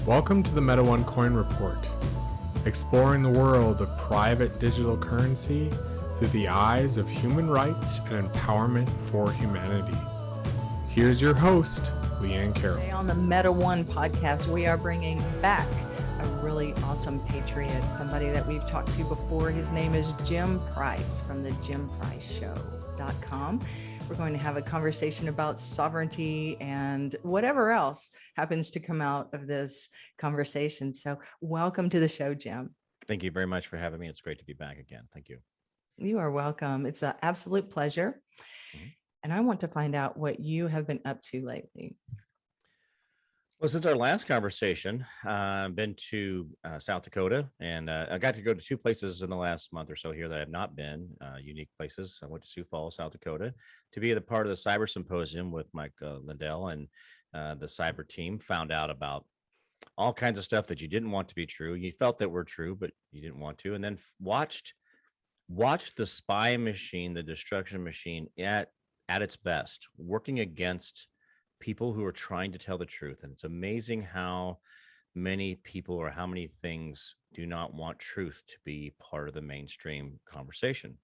Welcome to the Meta One Coin Report, exploring the world of private digital currency through the eyes of human rights and empowerment for humanity. Here's your host, Leanne Carroll. Today on the Meta One podcast, we are bringing back a really awesome patriot, somebody that we've talked to before. His name is Jim Price from the JimPriceShow.com. We're going to have a conversation about sovereignty and whatever else happens to come out of this conversation. So welcome to the show, Jim. Thank you very much for having me. It's great to be back again. Thank you. You are welcome. It's an absolute pleasure. And I want to find out what you have been up to lately. Well, since our last conversation, I've been to South Dakota, and I got to go to two places in the last month or so here that I have not been, unique places. I went to Sioux Falls, South Dakota, to be a part of the Cyber Symposium with Mike Lindell and the cyber team. Found out about all kinds of stuff that you didn't want to be true. You felt that were true, but you didn't want to. And then watched the spy machine, the destruction machine at its best, working against people who are trying to tell the truth. And it's amazing how many people or how many things do not want truth to be part of the mainstream conversation.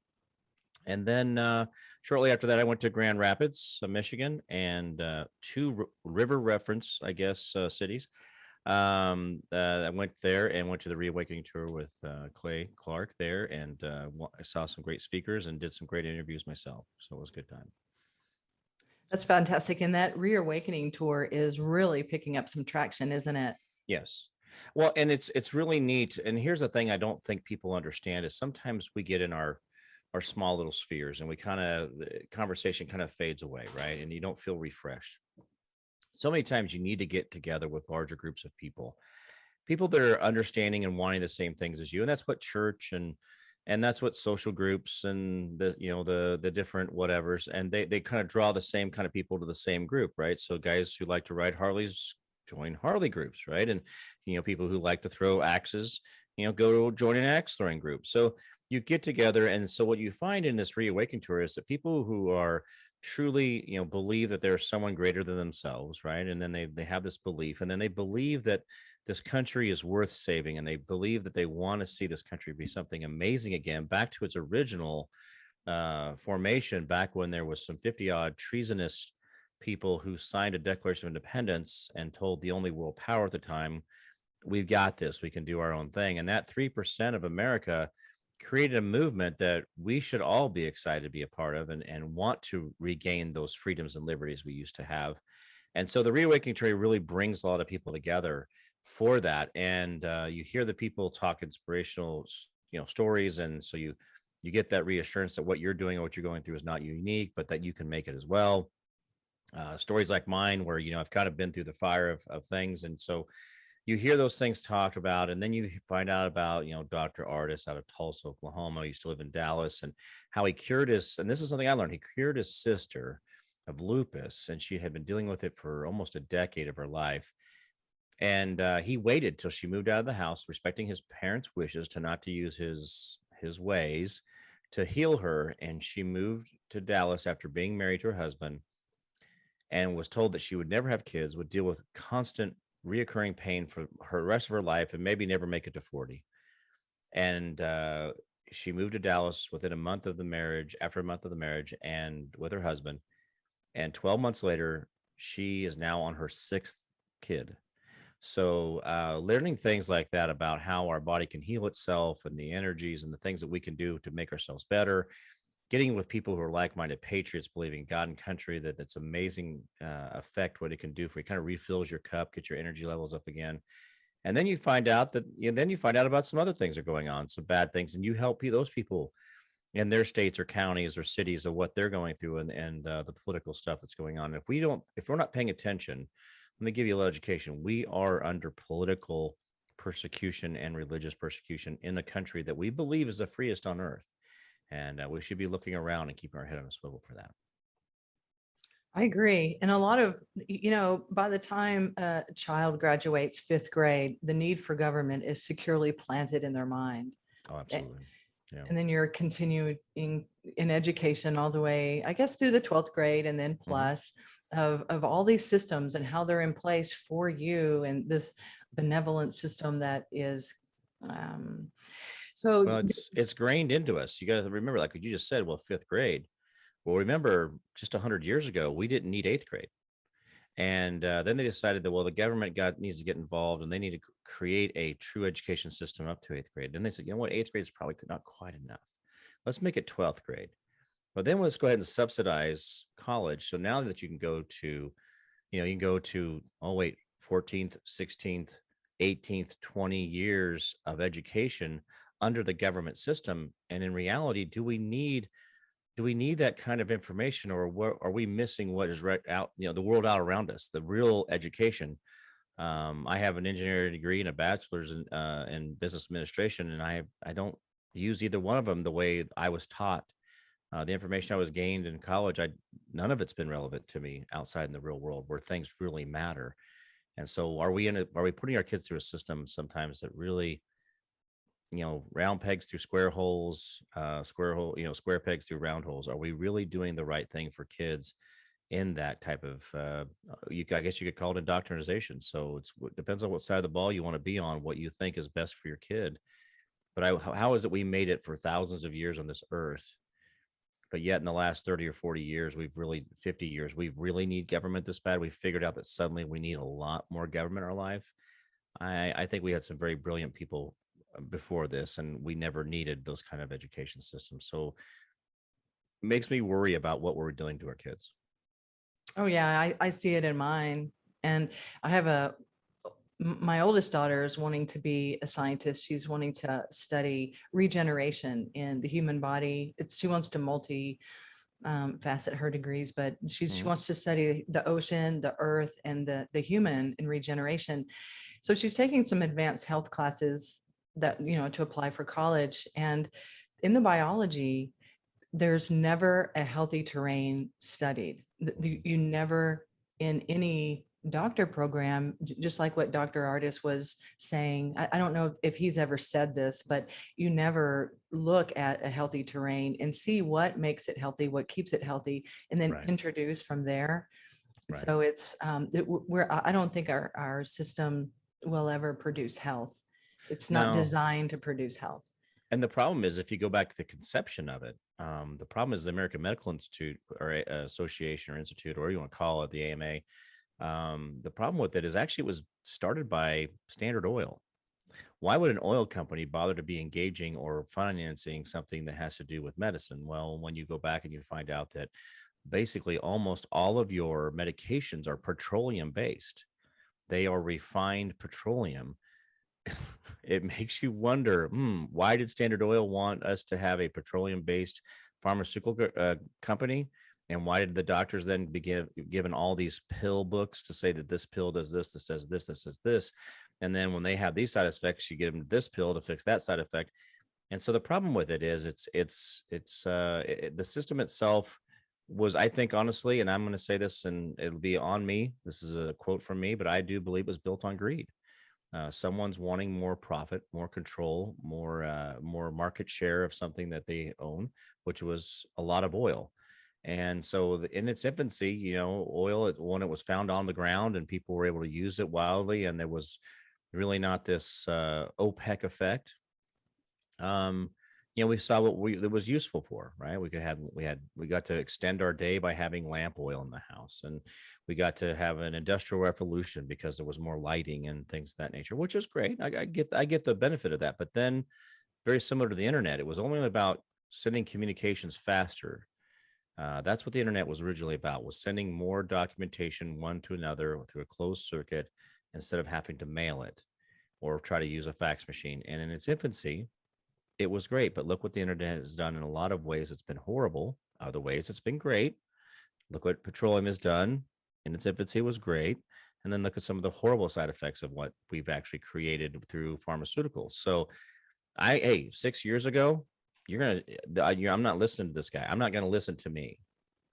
And then shortly after that, I went to Grand Rapids, Michigan, and two river reference, cities. I went there and went to the Reawakening Tour with Clay Clark there, and I saw some great speakers and did some great interviews myself. So it was a good time. That's fantastic. And that Reawakening Tour is really picking up some traction, isn't it? Yes. Well, and it's really neat. And here's the thing I don't think people understand is sometimes we get in our small little spheres and the conversation kind of fades away, right? And you don't feel refreshed. So many times you need to get together with larger groups of people that are understanding and wanting the same things as you. And that's what church and that's what social groups and the different whatevers, and they kind of draw the same kind of people to the same group, right? So guys who like to ride Harleys join Harley groups, right? And people who like to throw axes, go to join an axe throwing group. So you get together, and so what you find in this Reawakening Tour is that people who are truly believe that there's someone greater than themselves, right? And then they have this belief, and then they believe that this country is worth saving, and they believe that they want to see this country be something amazing again, back to its original formation, back when there was some 50-odd treasonous people who signed a Declaration of Independence and told the only world power at the time, we've got this, we can do our own thing. And that 3% of America created a movement that we should all be excited to be a part of and want to regain those freedoms and liberties we used to have. And so the Reawakening Tour really brings a lot of people together for that. And you hear the people talk inspirational stories, and so you get that reassurance that what you're doing or what you're going through is not unique, but that you can make it as well. Stories like mine where I've kind of been through the fire of things, and so you hear those things talked about, and then you find out about Dr. Artis out of Tulsa, Oklahoma. He used to live in Dallas, and how he cured and this is something I learned, he cured his sister of lupus, and she had been dealing with it for almost a decade of her life. And he waited till she moved out of the house, respecting his parents' wishes to not to use his ways, to heal her. And she moved to Dallas after being married to her husband, and was told that she would never have kids, would deal with constant reoccurring pain for her rest of her life, and maybe never make it to 40. And she moved to Dallas within a month of the marriage, after a month of the marriage, and with her husband. And 12 months later, she is now on her 6th kid. So learning things like that about how our body can heal itself and the energies and the things that we can do to make ourselves better, getting with people who are like-minded patriots, believing in God and country, that's amazing effect what it can do for you. Kind of refills your cup, get your energy levels up again. And then you find out about some other things that are going on, some bad things, and you help those people in their states or counties or cities of what they're going through and the political stuff that's going on. If we're not paying attention, let me give you a little education. We are under political persecution and religious persecution in the country that we believe is the freest on earth. And we should be looking around and keeping our head on a swivel for that. I agree. And a lot of, by the time a child graduates 5th grade, the need for government is securely planted in their mind. Oh, absolutely. Yeah. And then you're continuing in education all the way, I guess, through the 12th grade and then plus of all these systems and how they're in place for you. And this benevolent system that is, so Well, it's grained into us. You got to remember, like what you just said, well, fifth grade. Well, remember just 100 years ago, we didn't need eighth grade. And then they decided that, well, the government needs to get involved and they need to create a true education system up to eighth grade. Then they said, you know what, eighth grade is probably not quite enough. Let's make it 12th grade. But then let's go ahead and subsidize college. So now that you can go to, you can go to, oh, wait, 14th, 16th, 18th, 20 years of education under the government system. And in reality, do we need that kind of information, or what are we missing? What is right out, the world out around us, the real education? I have an engineering degree and a bachelor's in business administration, and I don't use either one of them the way I was taught. The information I was gained in college, none of it's been relevant to me outside in the real world where things really matter. And so, are we putting our kids through a system sometimes that really, round pegs through square holes, square pegs through round holes? Are we really doing the right thing for kids in that type of, I guess you could call it indoctrination. So it depends on what side of the ball you want to be on, what you think is best for your kid. But how is it we made it for thousands of years on this earth? But yet in the last 30 or 40 years, 50 years, we really need government this bad. We figured out that suddenly we need a lot more government in our life. I think we had some very brilliant people before this, and we never needed those kind of education systems. So it makes me worry about what we're doing to our kids. Oh yeah, I see it in mine. And I have my oldest daughter is wanting to be a scientist. She's wanting to study regeneration in the human body. She wants to facet her degrees, but she wants to study the ocean, the earth, and the human in regeneration. So she's taking some advanced health classes that, to apply for college. And in the biology, there's never a healthy terrain studied. You never, in any doctor program, just like what Dr. Artis was saying, I don't know if he's ever said this, but you never look at a healthy terrain and see what makes it healthy, what keeps it healthy, and then introduce from there. Right. So it's I don't think our system will ever produce health. It's not designed to produce health. And the problem is, if you go back to the conception of it, the problem is the American Medical Institute or Association or Institute, or you want to call it the AMA. The problem with it is actually it was started by Standard Oil. Why would an oil company bother to be engaging or financing something that has to do with medicine? Well, when you go back and you find out that basically almost all of your medications are petroleum based, they are refined petroleum. It makes you wonder, why did Standard Oil want us to have a petroleum-based pharmaceutical company? And why did the doctors then begin given all these pill books to say that this pill does this, this does this, this does this? And then when they have these side effects, you give them this pill to fix that side effect. And so the problem with it is the system itself was, I think, honestly, and I'm going to say this and it'll be on me, this is a quote from me, but I do believe it was built on greed. Someone's wanting more profit, more control, more market share of something that they own, which was a lot of oil. And so in its infancy, oil, when it was found on the ground and people were able to use it wildly, and there was really not this OPEC effect, we saw what it was useful for, right? We got to extend our day by having lamp oil in the house, and we got to have an industrial revolution because there was more lighting and things of that nature, which is great. I get the benefit of that. But then, very similar to the internet, it was only about sending communications faster. That's what the internet was originally about, was sending more documentation one to another through a closed circuit instead of having to mail it or try to use a fax machine. And in its infancy, it was great. But look what the internet has done. In a lot of ways, it's been horrible. Other ways, it's been great. Look what petroleum has done. In its infancy, it was great. And then look at some of the horrible side effects of what we've actually created through pharmaceuticals. So 6 years ago, I'm not listening to this guy. I'm not going to listen to me.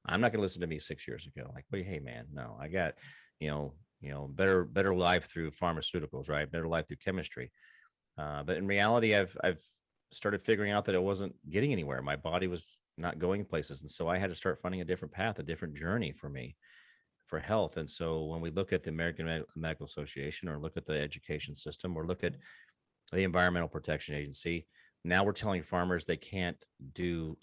I'm not going to listen to me 6 years ago. Like, hey man, no, I got, better life through pharmaceuticals, right? Better life through chemistry. But in reality, I've started figuring out that it wasn't getting anywhere. My body was not going places. And so I had to start finding a different path, a different journey for me. for health. And so when we look at the American Medical Association, or look at the education system, or look at the Environmental Protection Agency, now we're telling farmers they can't do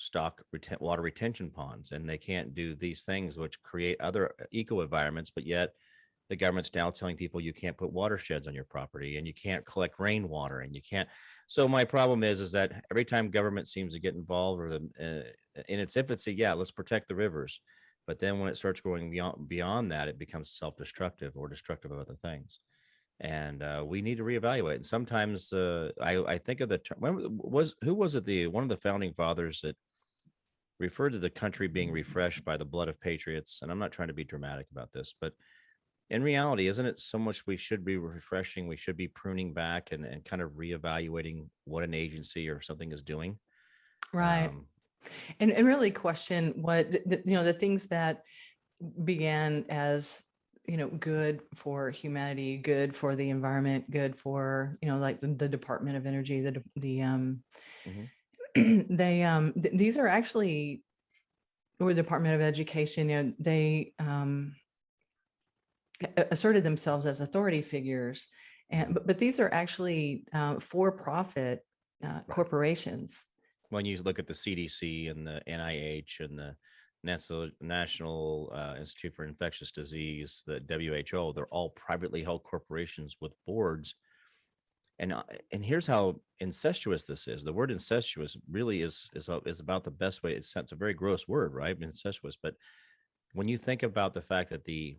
water retention ponds, and they can't do these things which create other eco environments. But yet the government's now telling people you can't put watersheds on your property, and you can't collect rainwater, and you can't. So my problem is that every time government seems to get involved, or in its infancy, yeah, let's protect the rivers. But then when it starts going beyond that, it becomes self-destructive or destructive of other things. And we need to reevaluate. And sometimes I think of the term, who was it, one of the founding fathers that referred to the country being refreshed by the blood of patriots. And I'm not trying to be dramatic about this, but in reality, isn't it so much we should be refreshing? We should be pruning back and kind of reevaluating what an agency or something is doing. Right. And really question what, the things that began as, good for humanity, good for the environment, good for, like the Department of Energy, these are actually, or the Department of Education, they asserted themselves as authority figures. But these are actually for-profit corporations. When you look at the CDC and the NIH and the National Institute for Infectious Disease, the WHO, they're all privately held corporations with boards. And here's how incestuous this is. The word incestuous really is about the best way. It's a very gross word, right? Incestuous. But when you think about the fact that the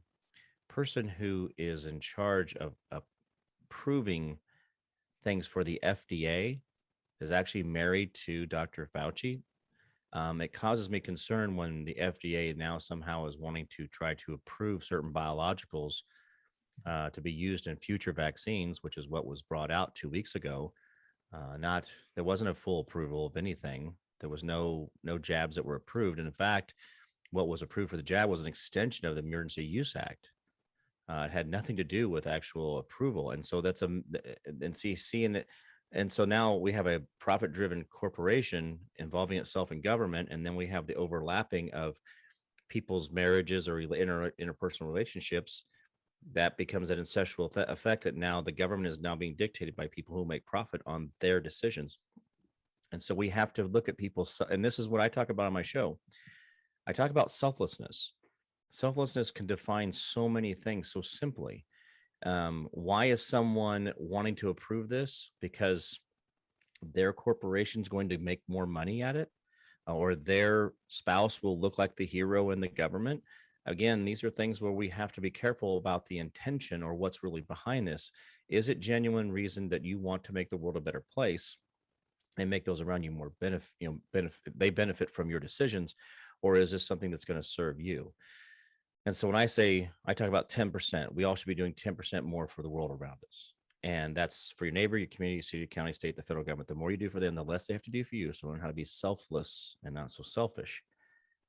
person who is in charge of approving things for the FDA is actually married to Dr. Fauci, it causes me concern when the FDA now somehow is wanting to try to approve certain biologicals to be used in future vaccines, which is what was brought out 2 weeks ago. There wasn't a full approval of anything. There was no jabs that were approved. And in fact, what was approved for the jab was an extension of the Emergency Use Act. It had nothing to do with actual approval. And so that's seeing it. And so now we have a profit-driven corporation involving itself in government, and then we have the overlapping of people's marriages or interpersonal relationships. That becomes an incestual effect that now the government is now being dictated by people who make profit on their decisions. And so we have to look at people, and this is what I talk about on my show. I talk about selflessness. Selflessness can define so many things so simply. Why is someone wanting to approve this? Because their corporation is going to make more money at it, or their spouse will look like the hero in the government. Again, these are things where we have to be careful about the intention or what's really behind this. Is it genuine reason that you want to make the world a better place and make those around you more they benefit from your decisions, or is this something that's going to serve you? And so when I talk about 10%, we all should be doing 10% more for the world around us. And that's for your neighbor, your community, city, county, state, the federal government. The more you do for them, the less they have to do for you. So learn how to be selfless and not so selfish.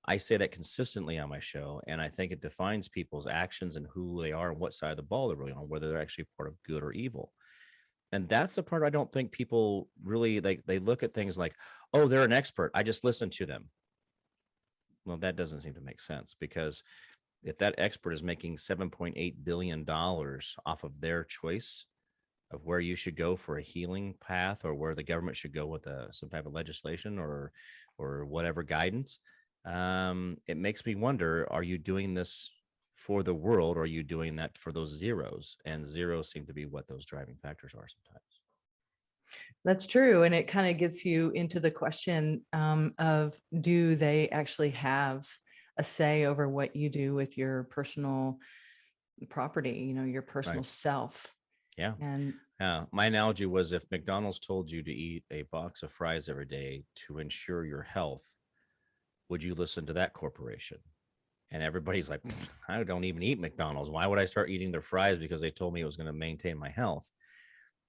I say that consistently on my show, and I think it defines people's actions and who they are and what side of the ball they're really on, whether they're actually part of good or evil. And that's the part I don't think people really, they look at things like, oh, they're an expert, I just listen to them. Well, that doesn't seem to make sense, because if that expert is making $7.8 billion off of their choice of where you should go for a healing path, or where the government should go with some type of legislation or whatever guidance, it makes me wonder, are you doing this for the world, or are you doing that for those zeros? And zeros seem to be what those driving factors are sometimes. That's true. And it kind of gets you into the question of, do they actually have a say over what you do with your personal property, your personal self? Yeah. And my analogy was, if McDonald's told you to eat a box of fries every day to ensure your health, would you listen to that corporation? And everybody's like, I don't even eat McDonald's. Why would I start eating their fries because they told me it was going to maintain my health?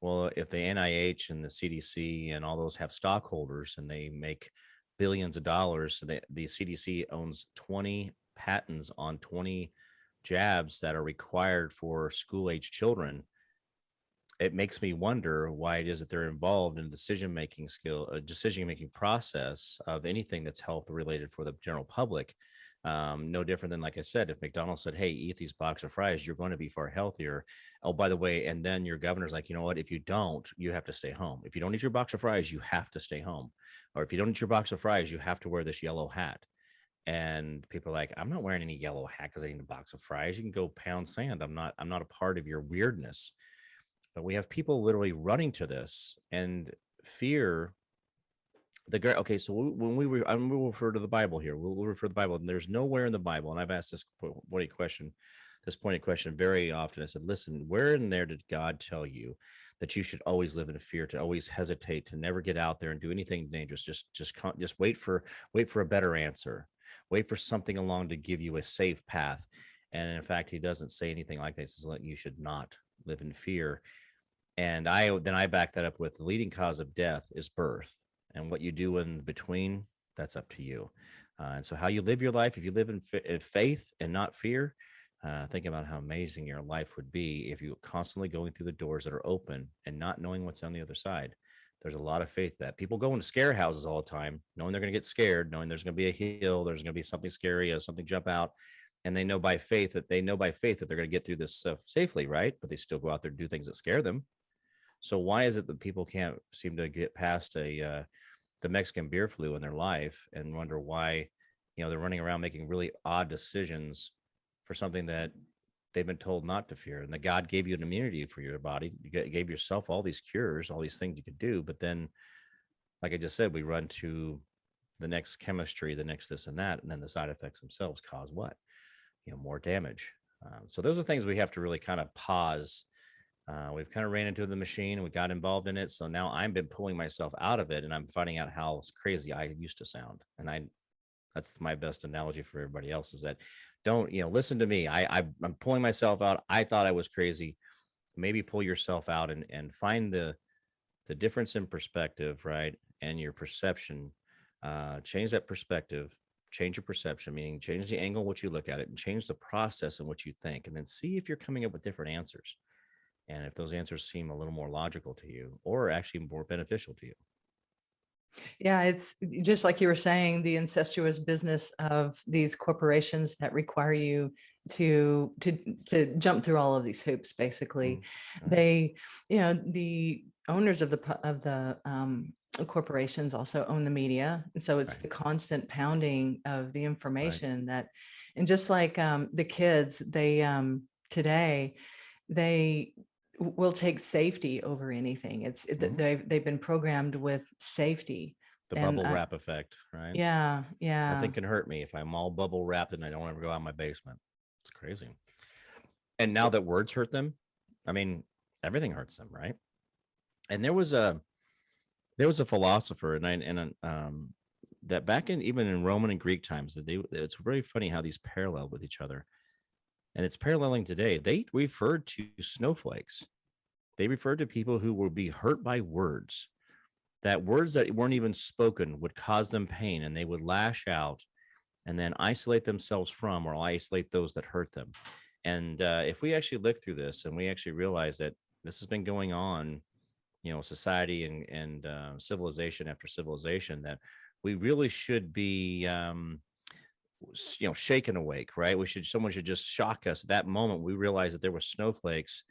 Well, if the NIH and the CDC and all those have stockholders and they make billions of dollars, the CDC owns 20 patents on 20 jabs that are required for school-age children. It makes me wonder why it is that they're involved in decision-making process of anything that's health related for the general public. No different than, like I said, if McDonald's said, hey, eat these box of fries, you're going to be far healthier. Oh, by the way, and then your governor's like, you know what, if you don't, you have to stay home. If you don't eat your box of fries, you have to stay home. Or if you don't eat your box of fries, you have to wear this yellow hat. And people are like, I'm not wearing any yellow hat because I need a box of fries. You can go pound sand. I'm not a part of your weirdness. But we have people literally running to this, and fear. Okay, so when we'll refer to the Bible here. We'll refer to the Bible, and there's nowhere in the Bible. And I've asked this pointed question very often. I said, listen, where in there did God tell you that you should always live in fear, to always hesitate, to never get out there and do anything dangerous? Just wait for a better answer. Wait for something along to give you a safe path. And in fact, he doesn't say anything like that. He says, you should not live in fear. And I back that up with the leading cause of death is birth. And what you do in between, that's up to you. And so how you live your life, if you live in faith and not fear, think about how amazing your life would be if you were constantly going through the doors that are open and not knowing what's on the other side. There's a lot of faith that people go into scare houses all the time, knowing they're going to get scared, knowing there's going to be a hill, there's going to be something scary, something jump out. And they know by faith that they're going to get through this stuff safely, right? But they still go out there and do things that scare them. So why is it that people can't seem to get past the Mexican beer flu in their life and wonder why, they're running around making really odd decisions for something that they've been told not to fear, and that God gave you an immunity for your body. You gave yourself all these cures, all these things you could do. But then, like I just said, we run to the next chemistry, the next this and that, and then the side effects themselves cause what? More damage. So those are things we have to really kind of pause. We've kind of ran into the machine and we got involved in it. So now I've been pulling myself out of it, and I'm finding out how crazy I used to sound. And that's my best analogy for everybody else, is that don't, listen to me. I'm pulling myself out. I thought I was crazy. Maybe pull yourself out and find the difference in perspective, right? And your perception, change that perspective, change your perception, meaning change the angle in which you look at it, and change the process in which you think, and then see if you're coming up with different answers. And if those answers seem a little more logical to you, or actually more beneficial to you. Yeah, it's just like you were saying, the incestuous business of these corporations that require you to jump through all of these hoops. Basically, they, the owners of the corporations also own the media, and so it's the constant pounding of the information that, and just like the kids, they today they will take safety over anything. They've been programmed with safety. The bubble wrap effect, right? Yeah. Nothing can hurt me if I'm all bubble wrapped and I don't ever go out of my basement. It's crazy. And now that words hurt them, I mean, everything hurts them, right? And there was a philosopher, and that back in even in Roman and Greek times, that it's very funny how these parallel with each other. And it's paralleling today. They referred to snowflakes. They referred to people who would be hurt by words, that words that weren't even spoken would cause them pain, and they would lash out and then isolate themselves from, or isolate those that hurt them. And if we actually look through this and we actually realize that this has been going on, society and civilization after civilization, that we really should be shaken awake, right? Someone should just shock us. At that moment, we realized that there were snowflakes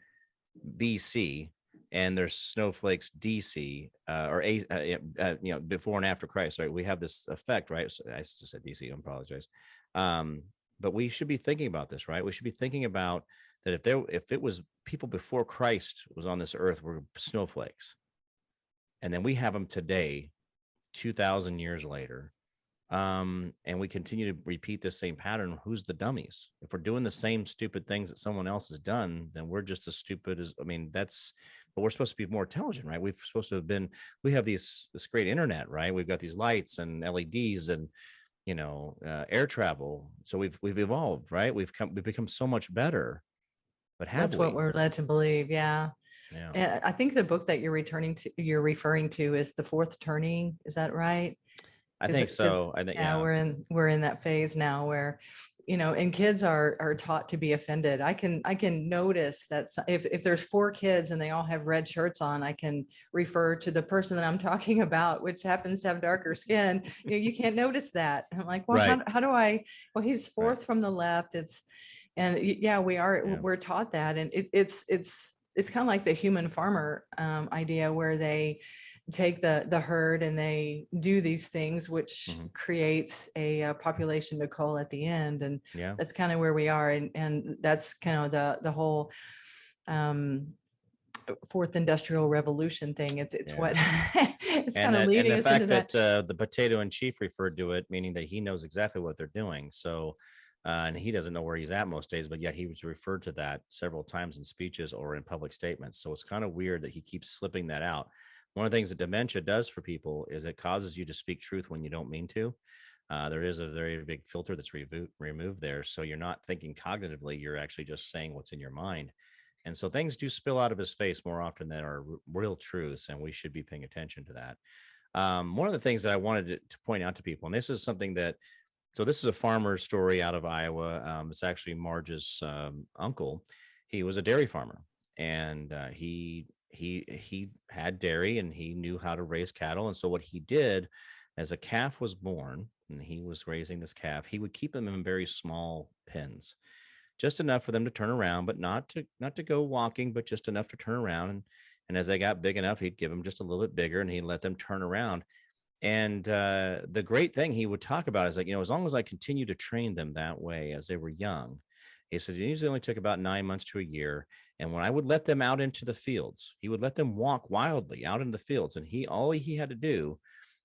BC and there's snowflakes DC, before and after Christ, right? We have this effect, right? So I just said DC, I apologize. But we should be thinking about this, right? We should be thinking about that if it was people before Christ was on this earth were snowflakes, and then we have them today, 2,000 years later, and we continue to repeat the same pattern, who's the dummies? If we're doing the same stupid things that someone else has done, then we're just as stupid as, but we're supposed to be more intelligent, right? We have this great internet, right? We've got these lights and LEDs and, air travel. So we've evolved, right? We've become so much better, but that's what we're led to believe. Yeah. Yeah. And I think the book that you're referring to is The Fourth Turning. Is that right? I think so. We're in that phase now where and kids are taught to be offended. I can notice that if there's 4 kids and they all have red shirts on, I can refer to the person that I'm talking about, which happens to have darker skin. You can't notice that. I'm like, well, Right. how do I? Well, he's fourth Right. from the left. We're taught that, and it's kind of like the human farmer idea, where they take the herd and they do these things, which creates a population to cull at the end. And Yeah. that's kind of where we are. And that's kind of the whole fourth industrial revolution thing. It's what it's kind of leading and the us into fact that. that the potato in chief referred to it, meaning that he knows exactly what they're doing. So, and he doesn't know where he's at most days, but yet he was referred to that several times in speeches or in public statements. So it's kind of weird that he keeps slipping that out. One of the things that dementia does for people is it causes you to speak truth when you don't mean to. There is a very big filter that's removed there. So you're not thinking cognitively, you're actually just saying what's in your mind. And so things do spill out of his face more often than are real truths, and we should be paying attention to that. One of the things that I wanted to point out to people, and this is something that, so this is a farmer's story out of Iowa. It's actually Marge's uncle. He was a dairy farmer, and he had dairy, and he knew how to raise cattle. And so what he did, as a calf was born, and he was raising this calf, he would keep them in very small pens, just enough for them to turn around, but not to go walking, but just enough to turn around. And as they got big enough, he'd give them just a little bit bigger, and he'd let them turn around. And the great thing he would talk about is like, as long as I continue to train them that way as they were young, he said it usually only took about 9 months to a year. And when I would let them out into the fields, he would let them walk wildly out in the fields. And all he had to do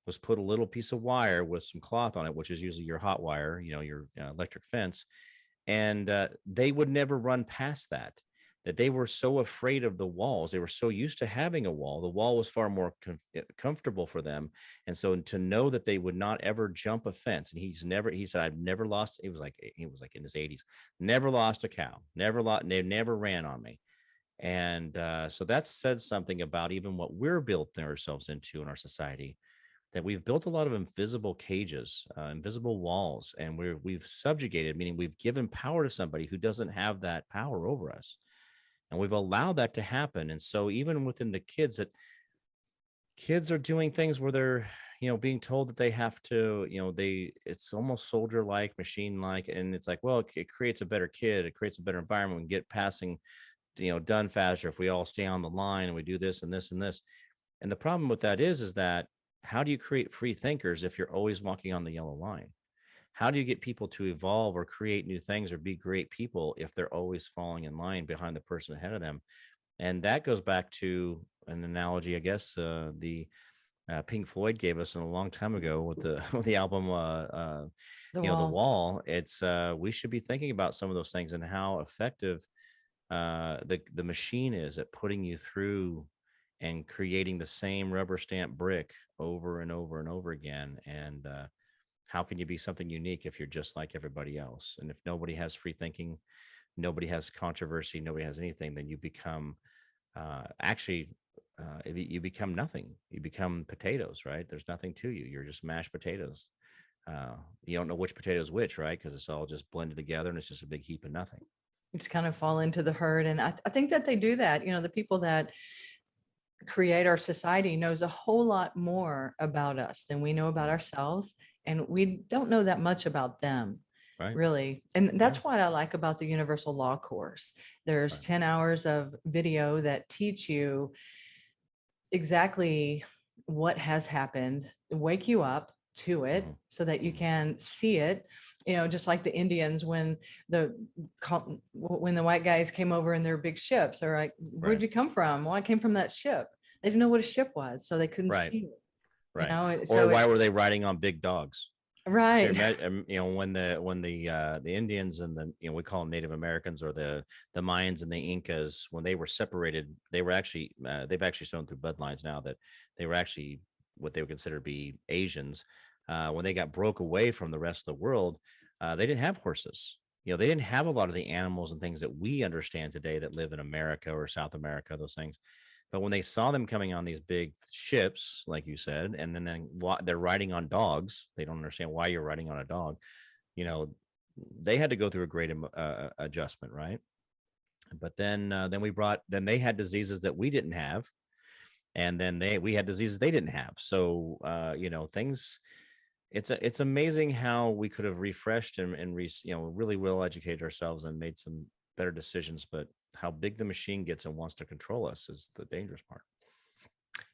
was put a little piece of wire with some cloth on it, which is usually your hot wire, your electric fence. And they would never run past that they were so afraid of the walls. They were so used to having a wall. The wall was far more comfortable for them. And so to know that they would not ever jump a fence, and he said, I've never lost, he was like in his 80s, never lost a cow, they never ran on me. And so that said something about even what we're built ourselves into in our society, that we've built a lot of invisible cages, invisible walls, and we've subjugated, meaning we've given power to somebody who doesn't have that power over us. And we've allowed that to happen. And so even within the kids are doing things where they're, being told that they have to, it's almost soldier-like, machine-like. And it's like, well, it creates a better kid. It creates a better environment. We can get passing, done faster if we all stay on the line and we do this and this and this. And the problem with that is that how do you create free thinkers if you're always walking on the yellow line? How do you get people to evolve or create new things or be great people if they're always falling in line behind the person ahead of them? And that goes back to an analogy, I guess, the Pink Floyd gave us a long time ago with the album, The Wall. It's we should be thinking about some of those things and how effective the machine is at putting you through and creating the same rubber stamp brick over and over and over again. And how can you be something unique if you're just like everybody else? And if nobody has free thinking, nobody has controversy, nobody has anything, then you become you become nothing. You become potatoes, right? There's nothing to you. You're just mashed potatoes. You don't know which potato is which, right? Because it's all just blended together and it's just a big heap of nothing. You just kind of fall into the herd. And I think that they do that. The people that create our society knows a whole lot more about us than we know about ourselves. And we don't know that much about them, right? Really. And that's what I like about the Universal Law course. There's 10 hours of video that teach you exactly what has happened, wake you up to it so that you can see it, just like the Indians when the white guys came over in their big ships. They're like, where'd you come from? Well, I came from that ship. They didn't know what a ship was, so they couldn't see it. Right. Or why were they riding on big dogs? Right. So, when the Indians and we call them Native Americans, or the Mayans and the Incas, when they were separated, they were actually they've actually shown through bloodlines now that they were actually what they would consider to be Asians. When they got broke away from the rest of the world, they didn't have horses. They didn't have a lot of the animals and things that we understand today that live in America or South America, those things. But when they saw them coming on these big ships, like you said, and then they're riding on dogs, they don't understand why you're riding on a dog. they had to go through a great adjustment, right? But then they had diseases that we didn't have, and then we had diseases they didn't have. So things. It's amazing how we could have refreshed and really well educated ourselves and made some better decisions, but how big the machine gets and wants to control us is the dangerous part.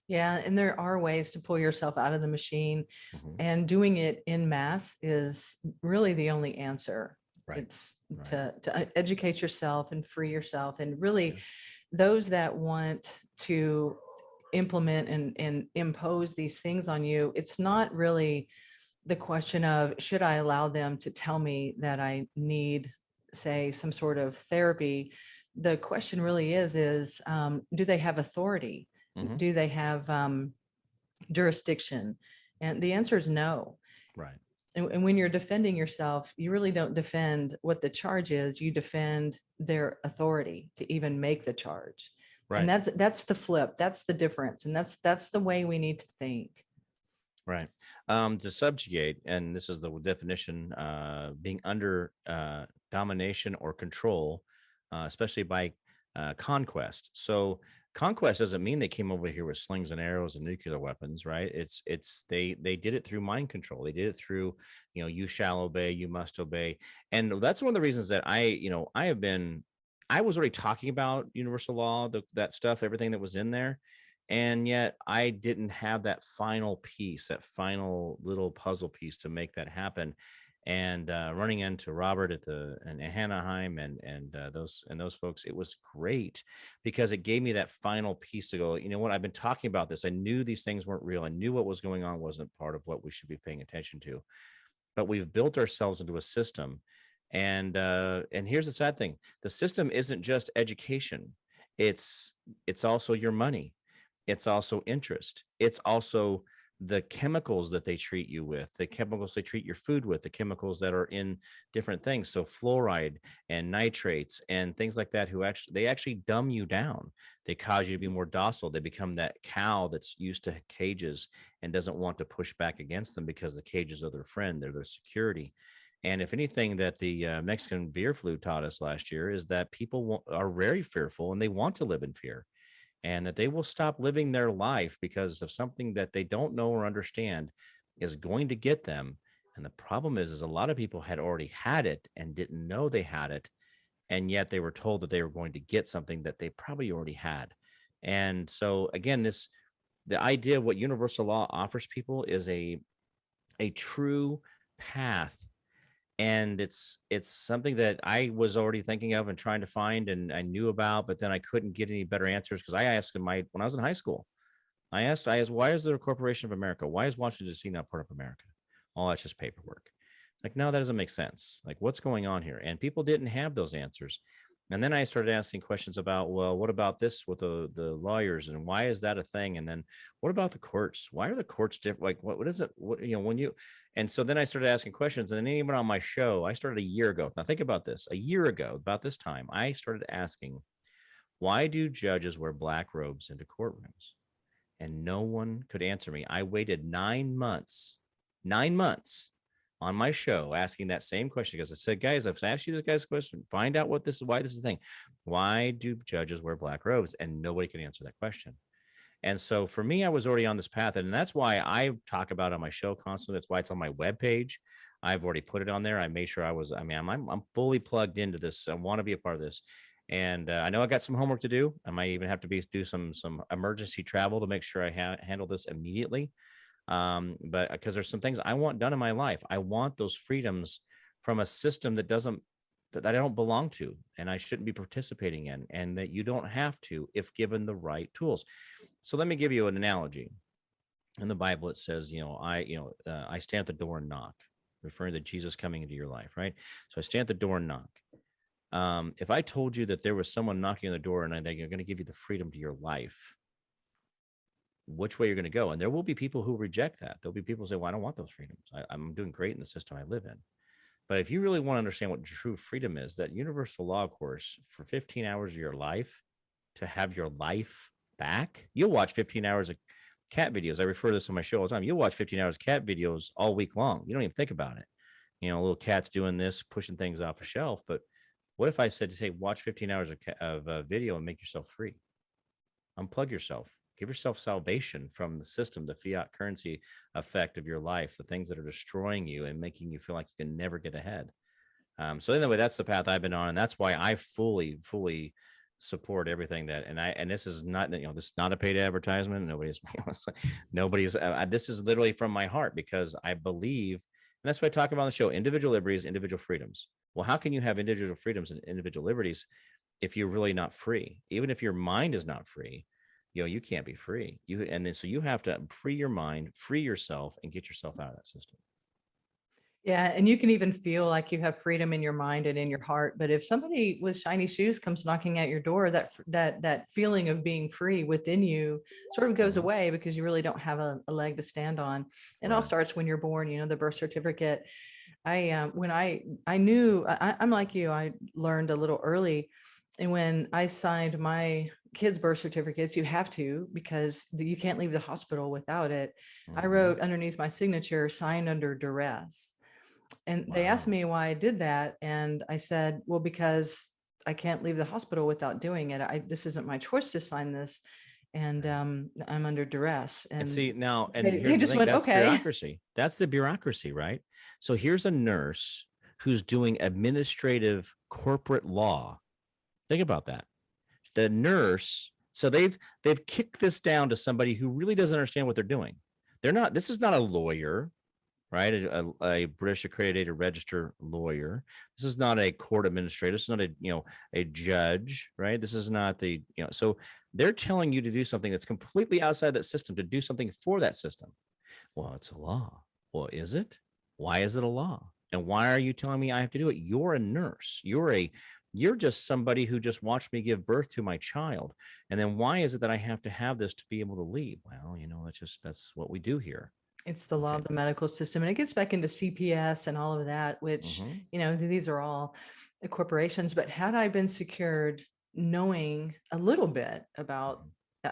Yeah, and there are ways to pull yourself out of the machine, Mm-hmm. and doing it in mass is really the only answer. Right. It's to educate yourself and free yourself, and really those that want to implement and impose these things on you, it's not really the question of should I allow them to tell me that I need, say, some sort of therapy. The question really is do they have authority? Mm-hmm. Do they have jurisdiction? And the answer is no. Right. And when you're defending yourself, you really don't defend what the charge is. You defend their authority to even make the charge. Right. And that's the flip. That's the difference. And that's the way we need to think. Right. To subjugate, and this is the definition, being under domination or control, especially by conquest. So conquest doesn't mean they came over here with slings and arrows and nuclear weapons, right? They did it through mind control. They did it through, you shall obey, you must obey. And that's one of the reasons that I was already talking about universal law, that stuff, everything that was in there. And yet I didn't have that final piece, that final little puzzle piece to make that happen. And running into Robert in Anaheim and those folks, it was great because it gave me that final piece to go, you know what, I've been talking about this. I knew these things weren't real. I knew what was going on wasn't part of what we should be paying attention to. But we've built ourselves into a system. And here's the sad thing. The system isn't just education. It's also your money. It's also interest. It's also the chemicals that they treat you with, the chemicals they treat your food with, the chemicals that are in different things. So fluoride and nitrates and things like that, they actually dumb you down. They cause you to be more docile. They become that cow that's used to cages and doesn't want to push back against them because the cages are their friend. They're their security. And if anything that the Mexican beer flu taught us last year is that people are very fearful and they want to live in fear. And that they will stop living their life because of something that they don't know or understand is going to get them. And the problem is a lot of people had already had it and didn't know they had it. And yet they were told that they were going to get something that they probably already had. And so again, the idea of what universal law offers people is a true path. And it's something that I was already thinking of and trying to find, and I knew about, but then I couldn't get any better answers because I asked when I was in high school, I asked, why is there a Corporation of America? Why is Washington D.C. not part of America? Oh, that's just paperwork. Like, no, that doesn't make sense. Like, what's going on here? And people didn't have those answers. And then I started asking questions about, well, what about this with the lawyers, and why is that a thing? And then what about the courts? Why are the courts different? Like, what is it? And so then I started asking questions, and then even on my show, I started a year ago. Now think about this. A year ago, about this time, I started asking, why do judges wear black robes into courtrooms? And no one could answer me. I waited 9 months on my show asking that same question because I said, guys, I've asked you this guy's question. Find out why this is the thing. Why do judges wear black robes? And nobody could answer that question. And so for me, I was already on this path. And that's why I talk about it on my show constantly. That's why it's on my webpage. I've already put it on there. I made sure I'm fully plugged into this. I want to be a part of this. And I know I got some homework to do. I might even have to do some emergency travel to make sure I handle this immediately. But because there's some things I want done in my life. I want those freedoms from a system that I don't belong to and I shouldn't be participating in, and that you don't have to if given the right tools. So let me give you an analogy. In the Bible, it says, I stand at the door and knock, referring to Jesus coming into your life, right? So I stand at the door and knock. If I told you that there was someone knocking on the door and they're going to give you the freedom to your life, which way you're going to go? And there will be people who reject that. There'll be people who say, well, I don't want those freedoms. I'm doing great in the system I live in. But if you really want to understand what true freedom is, that universal law course for 15 hours of your life to have your life back, you'll watch 15 hours of cat videos. I refer to this on my show all the time. You'll watch 15 hours of cat videos all week long. You don't even think about it. little cat's doing this, pushing things off a shelf. But what if I said, hey, watch 15 hours of video and make yourself free? Unplug yourself. Give yourself salvation from the system, the fiat currency effect of your life, the things that are destroying you and making you feel like you can never get ahead. So anyway, that's the path I've been on, and that's why I fully support everything that. And this is not, this is not a paid advertisement. Nobody's. This is literally from my heart, because I believe, and that's what I talk about on the show: individual liberties, individual freedoms. Well, how can you have individual freedoms and individual liberties if you're really not free? Even if your mind is not free, you can't be free. So you have to free your mind, free yourself, and get yourself out of that system. Yeah. And you can even feel like you have freedom in your mind and in your heart. But if somebody with shiny shoes comes knocking at your door, that feeling of being free within you sort of goes away, because you really don't have a leg to stand on. It all starts when you're born, the birth certificate. When I knew, I'm like you, I learned a little early. And when I signed my kids' birth certificates, you have to, because you can't leave the hospital without it. I wrote underneath my signature, signed under duress. And they asked me why I did that. And I said, well, because I can't leave the hospital without doing it. This isn't my choice to sign this. And I'm under duress. And see now, and they just went, that's okay. bureaucracy. That's the bureaucracy, right? So here's a nurse who's doing administrative corporate law. Think about that. The nurse, so they've kicked this down to somebody who really doesn't understand what they're doing. This is not a lawyer, right? A British accredited registered lawyer. This is not a court administrator. This is not a judge, right? This is not so they're telling you to do something that's completely outside that system, to do something for that system. Well, it's a law. Well, is it? Why is it a law? And why are you telling me I have to do it? You're a nurse. You're just somebody who just watched me give birth to my child. And then why is it that I have to have this to be able to leave? Well, that's what we do here. It's the law of the medical system. And it gets back into CPS and all of that, which, these are all the corporations. But had I been secured, knowing a little bit about,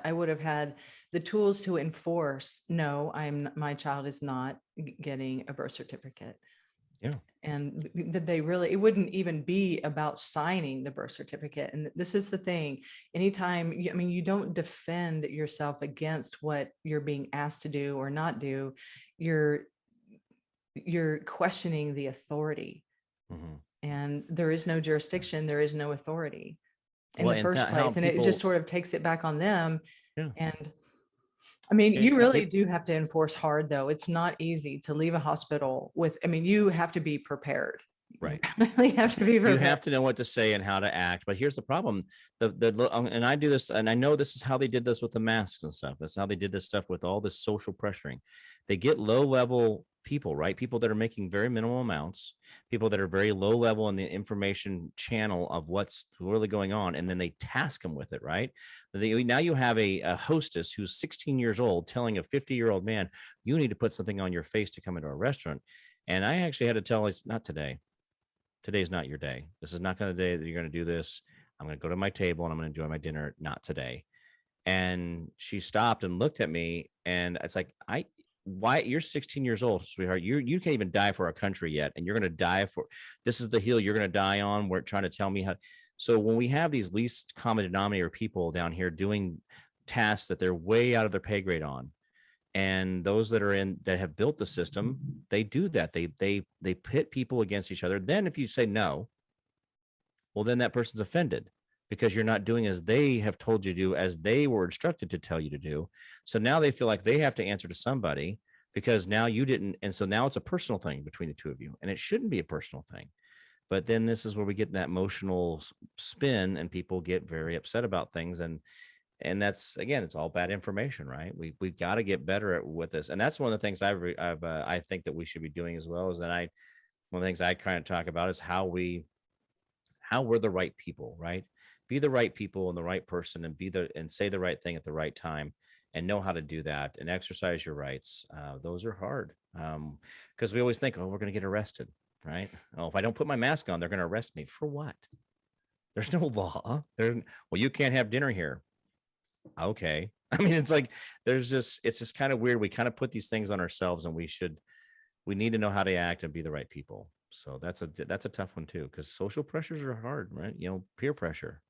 I would have had the tools to enforce, no, my child is not getting a birth certificate. Yeah. And that it wouldn't even be about signing the birth certificate. And this is the thing. Anytime, you don't defend yourself against what you're being asked to do or not do. You're questioning the authority. And there is no jurisdiction. There is no authority in the first place. And it just sort of takes it back on them. Yeah. And you really do have to enforce hard, though. It's not easy to leave a hospital you have to be prepared. Right. You have to be prepared. You have to know what to say and how to act. But here's the problem. And I do this, and I know this is how they did this with the masks and stuff. That's how they did this stuff with all this social pressuring. They get low-level people, right? People that are making very minimal amounts, people that are very low level in the information channel of what's really going on. And then they task them with it, right? Now you have a hostess who's 16 years old telling a 50-year-old man, you need to put something on your face to come into a restaurant. And I actually had to tell her, it's not today. Today's not your day. This is not going to the day that you're going to do this. I'm going to go to my table and I'm going to enjoy my dinner. Not today. And she stopped and looked at me, and it's like, why? You're 16 years old, sweetheart. You can't even die for our country yet, and you're going to die for. This is the hill you're going to die on. We're trying to tell me how. So when we have these least common denominator people down here doing tasks that they're way out of their pay grade on, and those that have built the system, they do that. They pit people against each other. Then if you say no, well, then that person's offended, because you're not doing as they have told you to do, as they were instructed to tell you to do. So now they feel like they have to answer to somebody because now you didn't. And so now it's a personal thing between the two of you, and it shouldn't be a personal thing. But then this is where we get that emotional spin, and people get very upset about things. And that's, again, it's all bad information, right? We've got to get better with this. And that's one of the things I think that we should be doing as well. Is that one of the things I kind of talk about is how we're the right people, right? Be the right people and the right person, and say the right thing at the right time, and know how to do that and exercise your rights. Those are hard, because we always think, oh, we're going to get arrested, right? Oh, if I don't put my mask on, they're going to arrest me for what? There's no law. Well, you can't have dinner here. Okay. It's like, it's just kind of weird. We kind of put these things on ourselves, and we should we need to know how to act and be the right people. So that's a tough one too, because social pressures are hard, right? Peer pressure,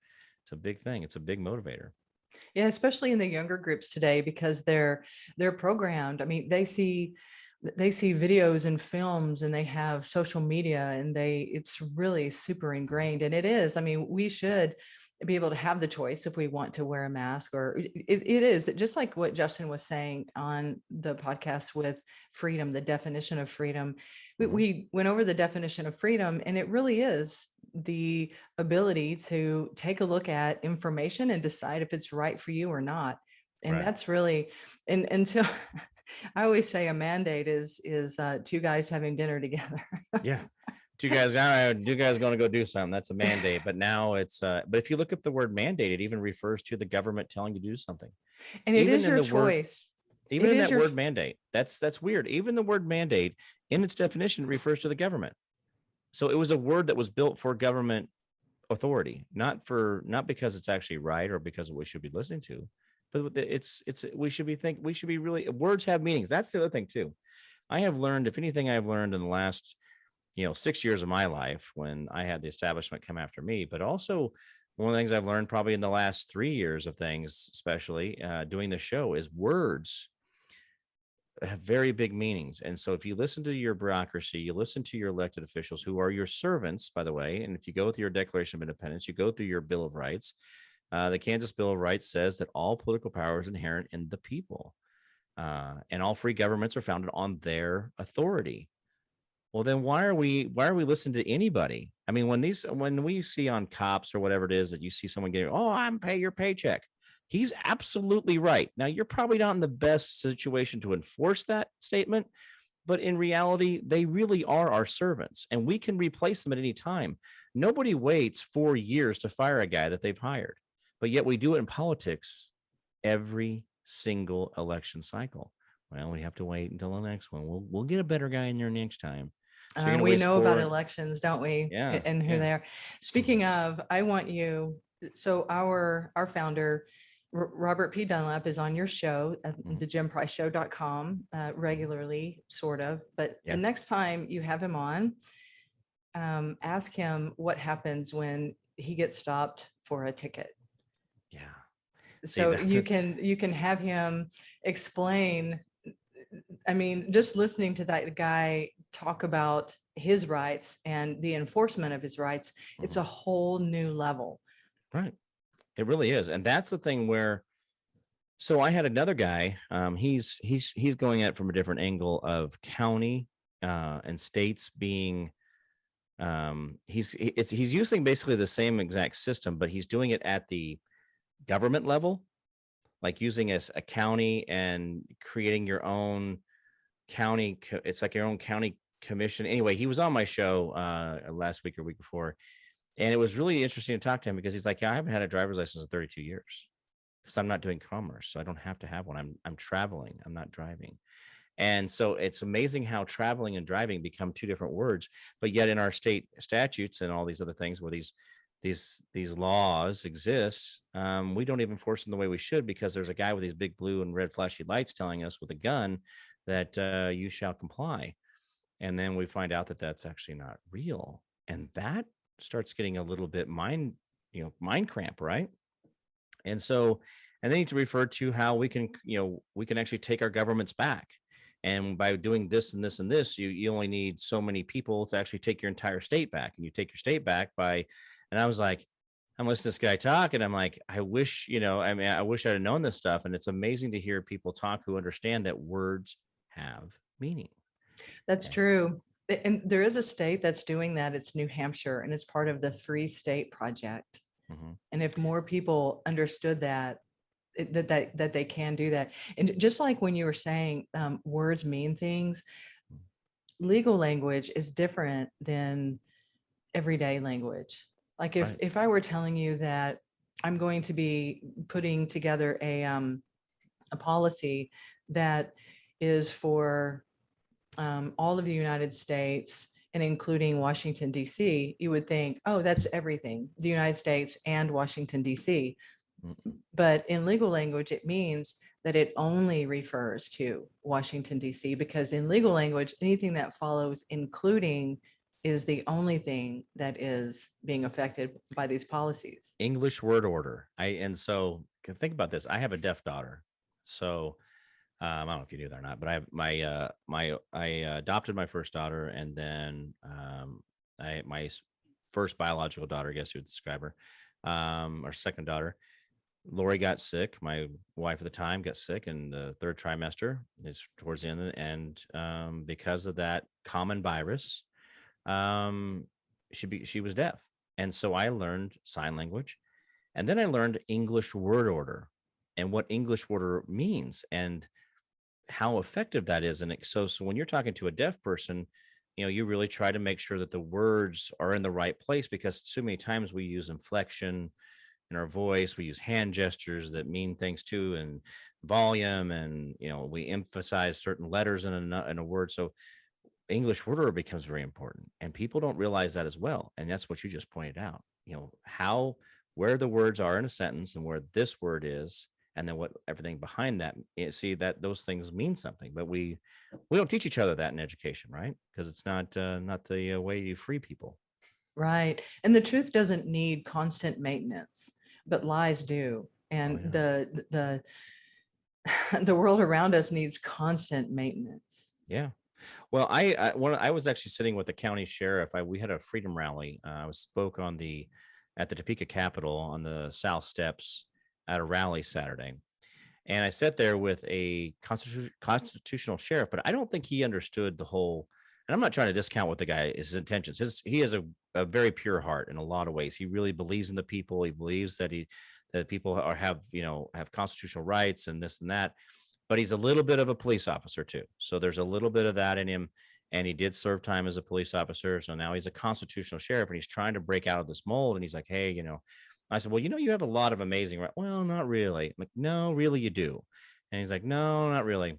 it's a big thing. It's a big motivator. Yeah, especially in the younger groups today, because they're programmed. I mean, they see videos and films, and they have social media, and it's really super ingrained. And it is, I mean, we should be able to have the choice if we want to wear a mask, or it is just like what Justin was saying on the podcast with freedom, the definition of freedom. We went over the definition of freedom, and it really is the ability to take a look at information and decide if it's right for you or not. And Right. that's really, and until I always say a mandate is two guys having dinner together. Yeah. You guys going to go do something? That's a mandate. But now it's, but if you look up the word mandate, it even refers to the government telling you to do something. And it is your choice. Even in that word mandate, that's weird. Even the word mandate in its definition refers to the government. So it was a word that was built for government authority, not because it's actually right or because we should be listening to, but we should be really, words have meanings. That's the other thing too. I have learned, if anything, I've learned in the last 6 years of my life when I had the establishment come after me, but also one of the things I've learned probably in the last 3 years of things, especially doing the show, is words have very big meanings. And so if you listen to your bureaucracy, you listen to your elected officials, who are your servants, by the way, and if you go through your Declaration of Independence, you go through your Bill of Rights, the Kansas Bill of Rights says that all political power is inherent in the people, and all free governments are founded on their authority. Well, then why are we listening to anybody? I mean, when we see on cops or whatever it is that you see someone getting, I'm pay your paycheck. He's absolutely right. Now, you're probably not in the best situation to enforce that statement, but in reality, they really are our servants, and we can replace them at any time. Nobody waits 4 years to fire a guy that they've hired, but yet we do it in politics every single election cycle. Well, we have to wait until the next one. We'll get a better guy in there next time. So we know about elections, don't we? Yeah. And who they are. Speaking of, I want you. So our founder, Robert P Dunnlap, is on your show at thejimpriceshow.com regularly, sort of. But the next time you have him on, ask him what happens when he gets stopped for a ticket. Yeah. So you can have him explain. I mean, just listening to that guy talk about his rights and the enforcement of his rights, it's a whole new level. Right. It really is. And that's the thing where, so I had another guy, he's going at it from a different angle of county and states being, he's using basically the same exact system, but he's doing it at the government level, like using a county and creating your own county. It's like your own county commission. Anyway, he was on my show last week or week before, and it was really interesting to talk to him because he's like, I haven't had a driver's license in 32 years because I'm not doing commerce, so I don't have to have one. I'm traveling, I'm not driving. And so it's amazing how traveling and driving become two different words, but yet in our state statutes and all these other things where these laws exist, we don't even enforce them the way we should, because there's a guy with these big blue and red flashy lights telling us with a gun that you shall comply. And then we find out that that's actually not real. And that starts getting a little bit mind cramp, right? And so, and they need to refer to how we can actually take our governments back. And by doing this and this and this, you only need so many people to actually take your entire state back. And you take your state back by, and I was like, I'm listening to this guy talk, and I'm like, I wish I'd have known this stuff. And it's amazing to hear people talk who understand that words have meaning. That's true. And there is a state that's doing that. It's New Hampshire, and it's part of the 3-state project. Mm-hmm. And if more people understood that they can do that. And just like when you were saying words mean things, legal language is different than everyday language. Like if I were telling you that I'm going to be putting together a policy that is for all of the United States and including Washington, D.C., you would think, oh, that's everything, the United States and Washington, D.C. But in legal language, it means that it only refers to Washington, D.C., because in legal language, anything that follows including is the only thing that is being affected by these policies. English word order. And so think about this. I have a deaf daughter. So I don't know if you knew that or not, but I have I adopted my first daughter, and then my first biological daughter, I guess you would describe her, our second daughter, Lori, got sick. My wife at the time got sick in the third trimester. It's towards the end, and because of that common virus, she was deaf, and so I learned sign language, and then I learned English word order and what English word order means and how effective that is. And so when you're talking to a deaf person, you really try to make sure that the words are in the right place, because so many times we use inflection in our voice, we use hand gestures that mean things too, and volume, and we emphasize certain letters in a word. So English word order becomes very important, and people don't realize that as well. And that's what you just pointed out, where the words are in a sentence and where this word is, and then what everything behind that. See that those things mean something, but we don't teach each other that in education, right? Because it's not the way you free people. Right. And the truth doesn't need constant maintenance, but lies do. And the world around us needs constant maintenance. Yeah. Well, I was actually sitting with the county sheriff. We had a freedom rally. I spoke at the Topeka Capitol on the South Steps at a rally Saturday, and I sat there with a constitutional sheriff, but I don't think he understood the whole. And I'm not trying to discount what the guy his intentions. He has a very pure heart in a lot of ways. He really believes in the people. He believes that people have constitutional rights and this and that. But he's a little bit of a police officer too. So there's a little bit of that in him. And he did serve time as a police officer. So now he's a constitutional sheriff, and he's trying to break out of this mold. And he's like, hey, I said, well, you have a lot of amazing, right? Well, not really. I'm like, no, really you do. And he's like, no, not really.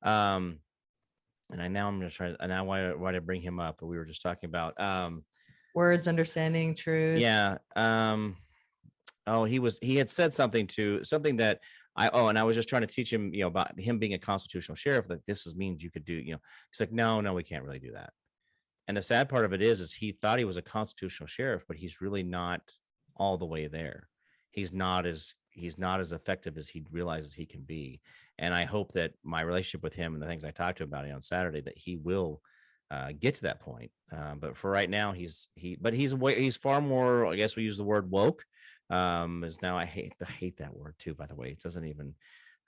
And I'm going to try, and now why did I bring him up? We were just talking about words, understanding, truth. Yeah. He had said something that and I was just trying to teach him, about him being a constitutional sheriff, that means you could do, he's like, no, we can't really do that. And the sad part of it is he thought he was a constitutional sheriff, but he's really not all the way there. He's not as effective as he realizes he can be. And I hope that my relationship with him and the things I talked to him about on Saturday, that he will get to that point. But for right now, he's far more, I guess we use the word woke. Is now I hate that word too, by the way. It doesn't even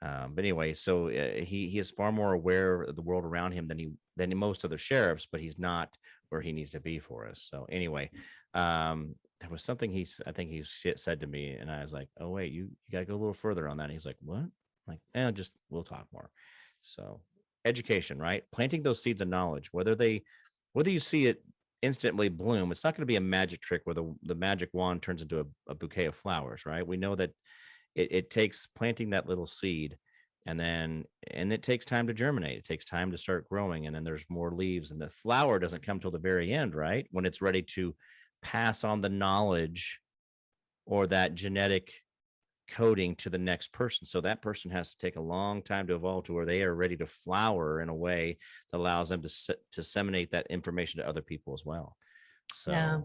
but anyway, so he is far more aware of the world around him than most other sheriffs, but he's not where he needs to be for us. So anyway, there was something I think he said to me, and I was like, oh wait, you got to go a little further on that. And he's like, what? I'm like, we'll talk more. So education, right? Planting those seeds of knowledge, whether you see it instantly bloom, it's not going to be a magic trick where the magic wand turns into a bouquet of flowers, right? We know that it takes planting that little seed, and it takes time to germinate. It takes time to start growing, and then there's more leaves, and the flower doesn't come till the very end, right? When it's ready to pass on the knowledge or that genetic coding to the next person. So that person has to take a long time to evolve to where they are ready to flower in a way that allows them to disseminate that information to other people as well. So yeah,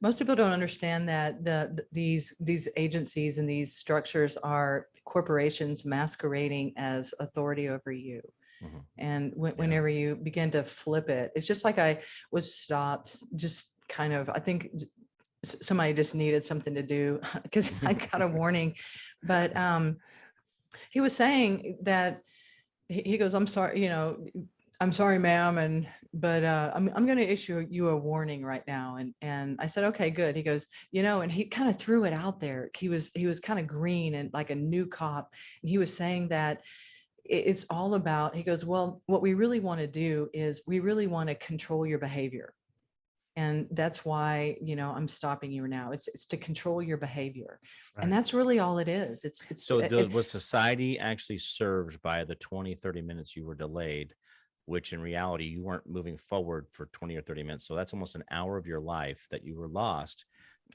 most people don't understand that these agencies and these structures are corporations masquerading as authority over you. Mm-hmm. And whenever you begin to flip it, it's just like I was stopped, just kind of, I think somebody just needed something to do because I got a warning. But he was saying that he goes, I'm sorry, I'm sorry, ma'am. But I'm going to issue you a warning right now. And I said, okay, good. He goes, and he kind of threw it out there. He was kind of green and like a new cop. And he was saying that it's all about, he goes, well, what we really want to do is we really want to control your behavior. And that's why, I'm stopping you now. It's to control your behavior. Right. And that's really all it is. Was society actually served by the 20, 30 minutes you were delayed, which in reality, you weren't moving forward for 20 or 30 minutes. So that's almost an hour of your life that you were lost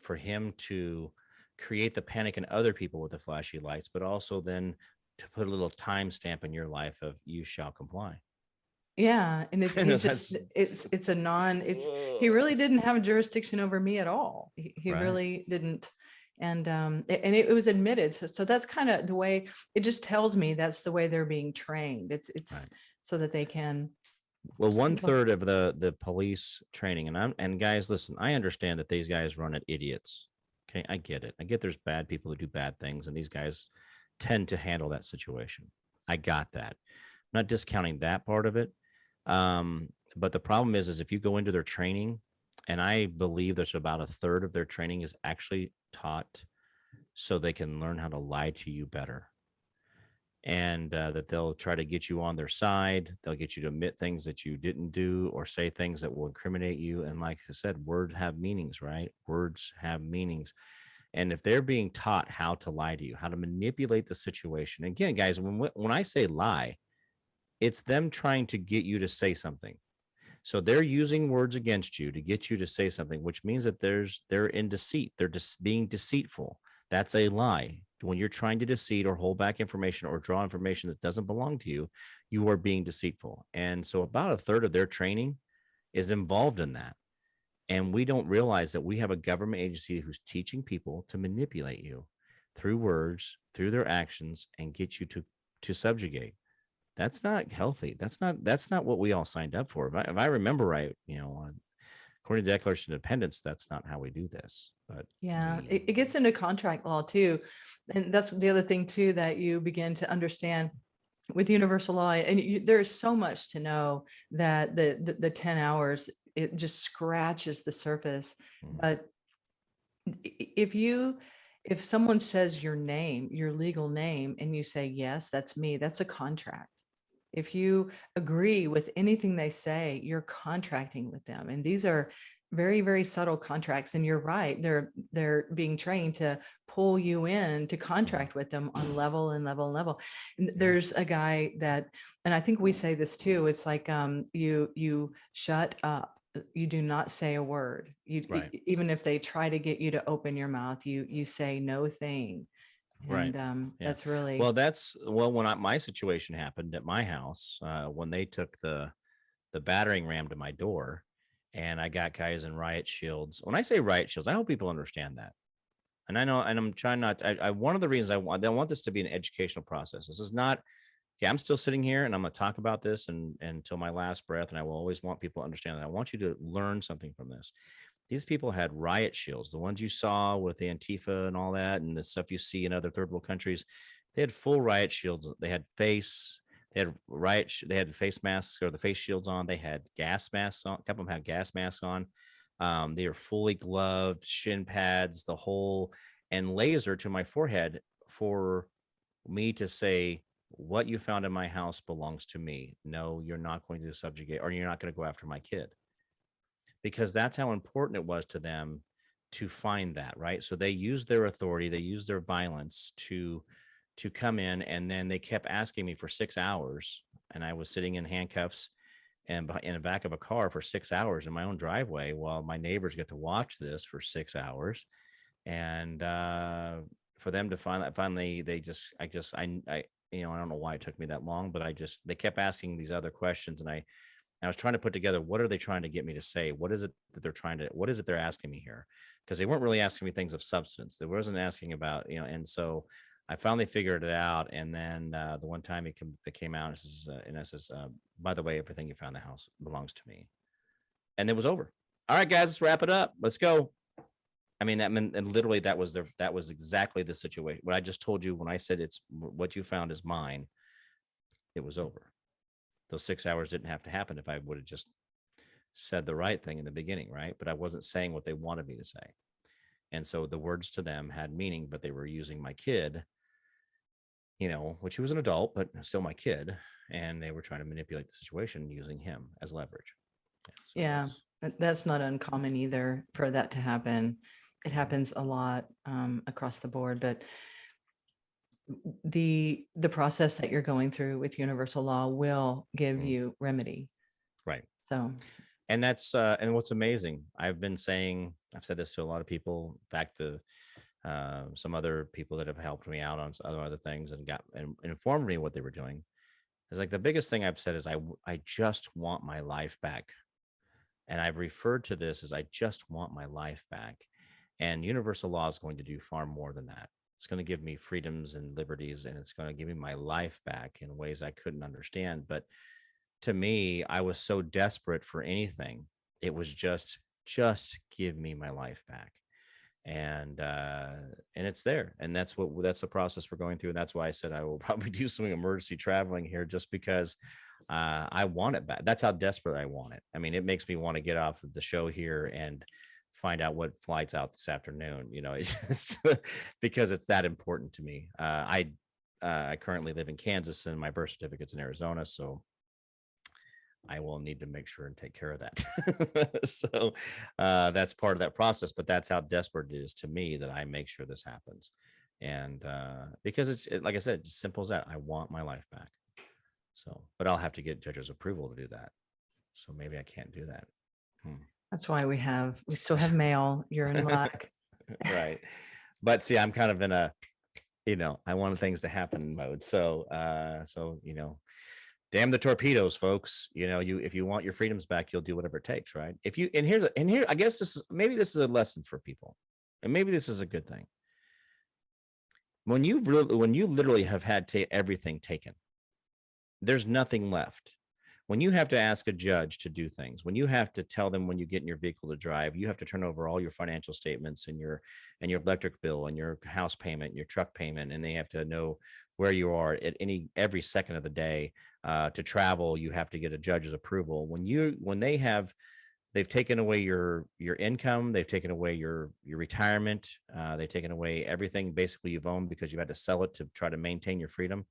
for him to create the panic in other people with the flashy lights, but also then to put a little timestamp in your life of you shall comply. Yeah. And he's just, That's- it's a he really didn't have jurisdiction over me at all. He Right. really didn't. And it was admitted. So that's kind of the way, it just tells me that's the way they're being trained. It's Right. so that they can. Well, 1/3 of the police training, and guys, listen, I understand that these guys run at idiots. Okay, I get it. I get there's bad people who do bad things, and these guys tend to handle that situation. I got that. I'm not discounting that part of it. But the problem is if you go into their training, and I believe there's about 1/3 of their training is actually taught so they can learn how to lie to you better. And that they'll try to get you on their side. They'll get you to admit things that you didn't do or say things that will incriminate you. And like I said, words have meanings, right? Words have meanings. And if they're being taught how to lie to you, how to manipulate the situation, again, guys, when I say lie, it's them trying to get you to say something. So they're using words against you to get you to say something, which means that they're in deceit. They're just being deceitful. That's a lie. When you're trying to deceive or hold back information or draw information that doesn't belong to you, you are being deceitful. And so about 1/3 of their training is involved in that. And we don't realize that we have a government agency who's teaching people to manipulate you through words, through their actions, and get you to subjugate. That's not healthy. That's not what we all signed up for. If I remember right, according to the Declaration of Independence, that's not how we do this. But Yeah, it gets into contract law too. And that's the other thing too, that you begin to understand with universal law. And there's so much to know that the 10 hours, it just scratches the surface. But if someone says your name, your legal name, and you say, yes, that's me, that's a contract. If you agree with anything they say, you're contracting with them. And these are very, very subtle contracts. And you're right, they're being trained to pull you in to contract with them on level and level and level. And there's a guy that, and I think we say this too, it's like you shut up. You do not say a word. Right. Even if they try to get you to open your mouth, you say no thing. Right. And that's really when my situation happened at my house, when they took the battering ram to my door, and I got guys in riot shields. When I say riot shields, I hope people understand that. And I know, and I'm trying not. I one of the reasons I want this to be an educational process. This is not. Okay, I'm still sitting here, and I'm going to talk about this and until my last breath. And I will always want people to understand that. I want you to learn something from this. These people had riot shields, the ones you saw with the Antifa and all that, and the stuff you see in other third world countries. They had full riot shields. They had face masks or the face shields on. They had gas masks on. A couple of them had gas masks on. They were fully gloved, shin pads, the whole, and laser to my forehead for me to say, what you found in my house belongs to me. No, you're not going to subjugate, or you're not going to go after my kid. Because that's how important it was to them to find that, right? So they used their authority, they used their violence to come in, and then they kept asking me for 6 hours, and I was sitting in handcuffs and in the back of a car for 6 hours in my own driveway while my neighbors get to watch this for 6 hours. And for them to finally, I don't know why it took me that long, but they kept asking these other questions, and I was trying to put together, what are they trying to get me to say? What is it they're asking me here? Because they weren't really asking me things of substance. They wasn't asking about, and so I finally figured it out. And then the one time it came out, and it says, by the way, everything you found in the house belongs to me. And it was over. All right, guys, let's wrap it up. Let's go. I mean, and literally that was exactly the situation. What I just told you when I said it's what you found is mine, it was over. Those 6 hours didn't have to happen if I would have just said the right thing in the beginning, right? But I wasn't saying what they wanted me to say. And so the words to them had meaning, but they were using my kid, which he was an adult, but still my kid. And they were trying to manipulate the situation using him as leverage. Yeah, that's not uncommon either for that to happen. It happens a lot across the board, but the process that you're going through with universal law will give you remedy. Right. So, and that's and what's amazing, I've said this to a lot of people. In fact, some other people that have helped me out on other things and informed me what they were doing. It's like the biggest thing I've said is I just want my life back. And I've referred to this as I just want my life back. And universal law is going to do far more than that. It's going to give me freedoms and liberties, and it's going to give me my life back in ways I couldn't understand. But to me, I was so desperate for anything. It was just give me my life back. And it's there. And that's the process we're going through. And that's why I said I will probably do some emergency traveling here, just because I want it back. That's how desperate I want it. I mean, it makes me want to get off of the show here and find out what flights out this afternoon. It's just because it's that important to me. I currently live in Kansas, and my birth certificate's in Arizona, so I will need to make sure and take care of that. So that's part of that process, but that's how desperate it is to me that I make sure this happens. And because it's like I said, just simple as that. I want my life back. So, but I'll have to get judge's approval to do that. So maybe I can't do that. That's why we still have mail. You're in luck. Right. But see, I'm kind of in a, I want things to happen mode. So, damn the torpedoes, folks. If you want your freedoms back, you'll do whatever it takes. Right. I guess this is a lesson for people, and maybe this is a good thing. When you literally have had everything taken, there's nothing left. When you have to ask a judge to do things, when you have to tell them when you get in your vehicle to drive, you have to turn over all your financial statements and your electric bill and your house payment, and your truck payment, and they have to know where you are at every second of the day. To travel, you have to get a judge's approval. When they've taken away your income, they've taken away your retirement, they've taken away everything basically you've owned because you had to sell it to try to maintain your freedom.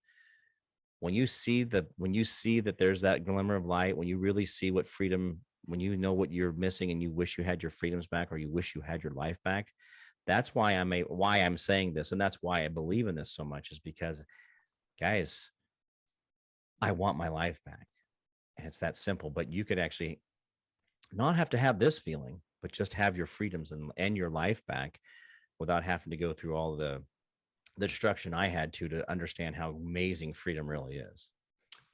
When you see that there's that glimmer of light, when you really see what freedom, when you know what you're missing and you wish you had your freedoms back, or you wish you had your life back, that's why I'm saying this. And that's why I believe in this so much, is because, guys, I want my life back. And it's that simple. But you could actually not have to have this feeling, but just have your freedoms and your life back without having to go through all the destruction I had to understand how amazing freedom really is.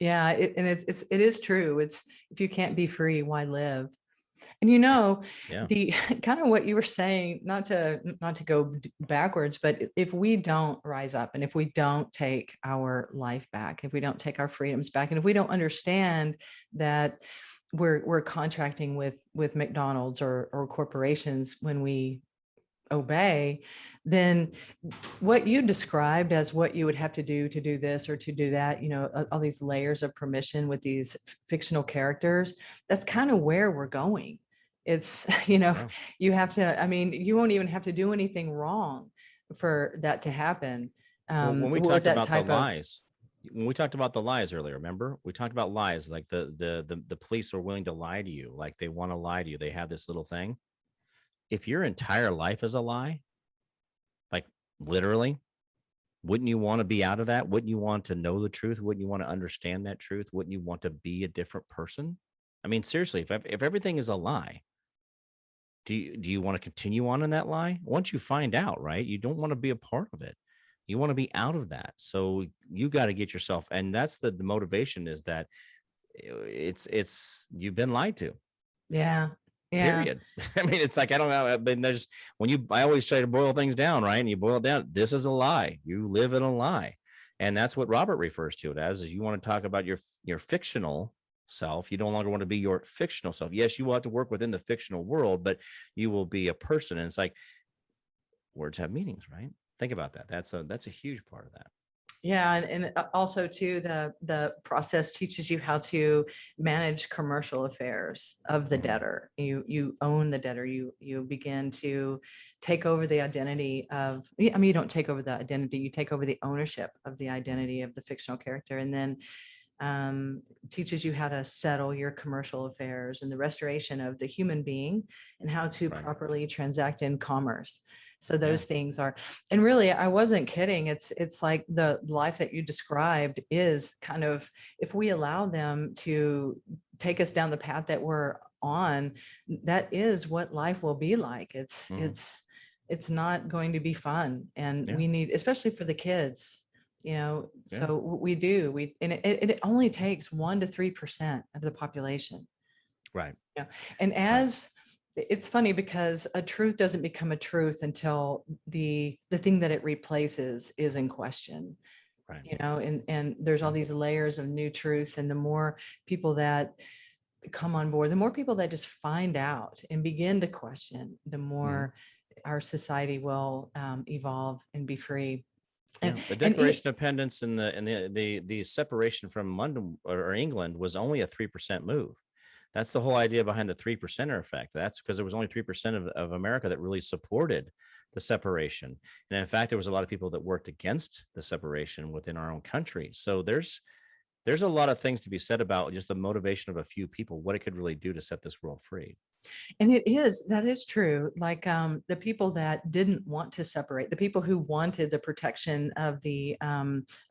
Yeah, it is true. It's, if you can't be free, why live? And the kind of what you were saying, not to go backwards, but if we don't rise up, and if we don't take our life back, if we don't take our freedoms back, and if we don't understand that we're contracting with McDonald's or corporations when we obey, then what you described as what you would have to do this or to do that, all these layers of permission with these fictional characters, that's kind of where we're going. It's, you have to, you won't even have to do anything wrong for that to happen. When we talked about the lies, when we talked about the lies earlier, remember we talked about lies, like the police are willing to lie to you, like they want to lie to you. They have this little thing. If your entire life is a lie, like literally, wouldn't you want to be out of that? Wouldn't you want to know the truth? Wouldn't you want to understand that truth? Wouldn't you want to be a different person? I mean, seriously, if everything is a lie, do you want to continue on in that lie? Once you find out, right, you don't want to be a part of it. You want to be out of that. So you got to get yourself, and that's the motivation, is that it's you've been lied to. Yeah. Yeah. Period. I mean, it's like, I don't know, but there's I always try to boil things down, right? And you boil it down. This is a lie. You live in a lie. And that's what Robert refers to it as, is you want to talk about your fictional self. You no longer want to be your fictional self. Yes, you will have to work within the fictional world, but you will be a person. And it's like, words have meanings, right? Think about that. That's a huge part of that. Yeah, and also too, the process teaches you how to manage commercial affairs of the debtor. You own the debtor. You begin to take over the identity of. You don't take over the identity. You take over the ownership of the identity of the fictional character, and then teaches you how to settle your commercial affairs and the restoration of the human being, and how to properly transact in commerce. So those things are, and really, I wasn't kidding. It's like the life that you described is kind of, if we allow them to take us down the path that we're on, that is what life will be like. It's it's not going to be fun. And Yeah. we need, especially for the kids, Yeah. so and it only takes 1 to 3% of the population. Right. And as it's funny because a truth doesn't become a truth until the thing that it replaces is in question. Right. And there's all these layers of new truths, and the more people that come on board, the more people that just find out and begin to question, the more our society will evolve and be free. Yeah, the Declaration of Independence and the separation from London or England was only a 3% move. That's the whole idea behind the 3%er effect. That's because there was only 3% of America that really supported the separation. And in fact, there was a lot of people that worked against the separation within our own country. So there's a lot of things to be said about just the motivation of a few people, what it could really do to set this world free. And that is true. Like the people that didn't want to separate, the people who wanted the protection of the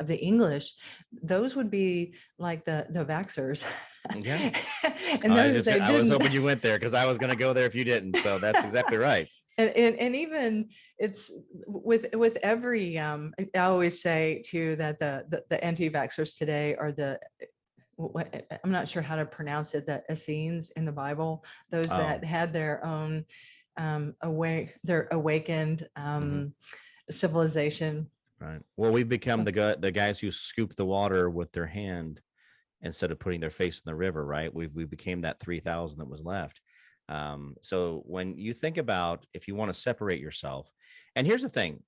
English, those would be like the Vaxxers. Yeah. And I was hoping you went there because I was going to go there if you didn't. So that's exactly right. And even it's with every I always say too that the anti-vaxxers today are I'm not sure how to pronounce it, the Essenes in the Bible, those that had their own their awakened civilization. Right. Well, we've become the guys who scoop the water with their hand instead of putting their face in the river, right? We became that 3,000 that was left. So when you think about if you want to separate yourself, and here's the thing,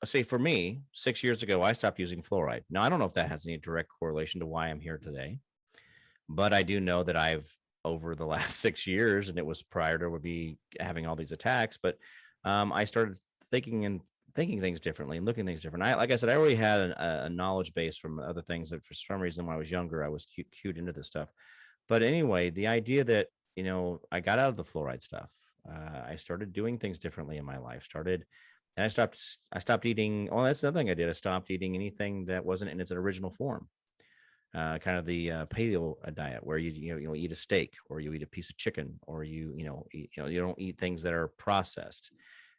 say for me, 6 years ago, I stopped using fluoride. Now, I don't know if that has any direct correlation to why I'm here today, but I do know that I've over the last 6 years, and it was prior to be having all these attacks, but I started thinking things differently and looking things different. Like I said, I already had a knowledge base from other things that for some reason when I was younger, I was cued into this stuff. But anyway, the idea that, I got out of the fluoride stuff. I started doing things differently in my life, and I stopped eating. Well, that's another thing I did. I stopped eating anything that wasn't in its original form. Kind of the paleo diet where you eat a steak or you eat a piece of chicken or you don't eat things that are processed.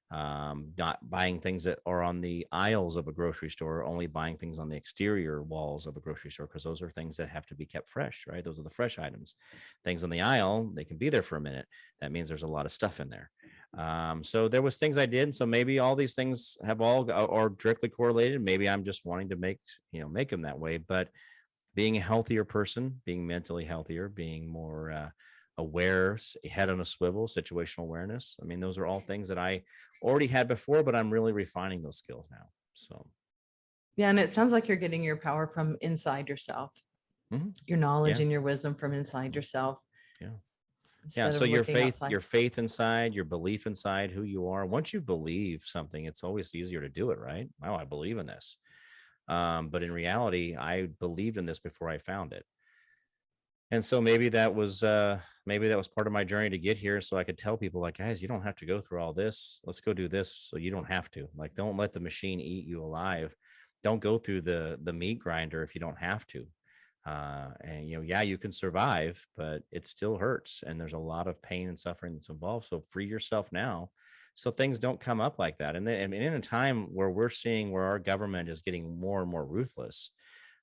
Not buying things that are on the aisles of a grocery store, only buying things on the exterior walls of a grocery store, because those are things that have to be kept fresh, right? Those are the fresh items. Things on the aisle, they can be there for a minute. That means there's a lot of stuff in there. So there was things I did. So maybe all these things have all or directly correlated. Maybe I'm just wanting to make them that way. But being a healthier person, being mentally healthier, being more aware, head on a swivel, situational awareness. I mean, those are all things that I already had before, but I'm really refining those skills now. So, yeah, and it sounds like you're getting your power from inside yourself, your knowledge and your wisdom from inside yourself. Yeah. Yeah. So your faith inside, your belief inside who you are. Once you believe something, it's always easier to do it, right? Oh, I believe in this. But in reality, I believed in this before I found it. And so maybe that was part of my journey to get here. So I could tell people like, guys, you don't have to go through all this. Let's go do this. So you don't have to. Like, don't let the machine eat you alive. Don't go through the meat grinder if you don't have to. And you can survive, but it still hurts. And there's a lot of pain and suffering that's involved. So free yourself now, so things don't come up like that. And then in a time where we're seeing where our government is getting more and more ruthless,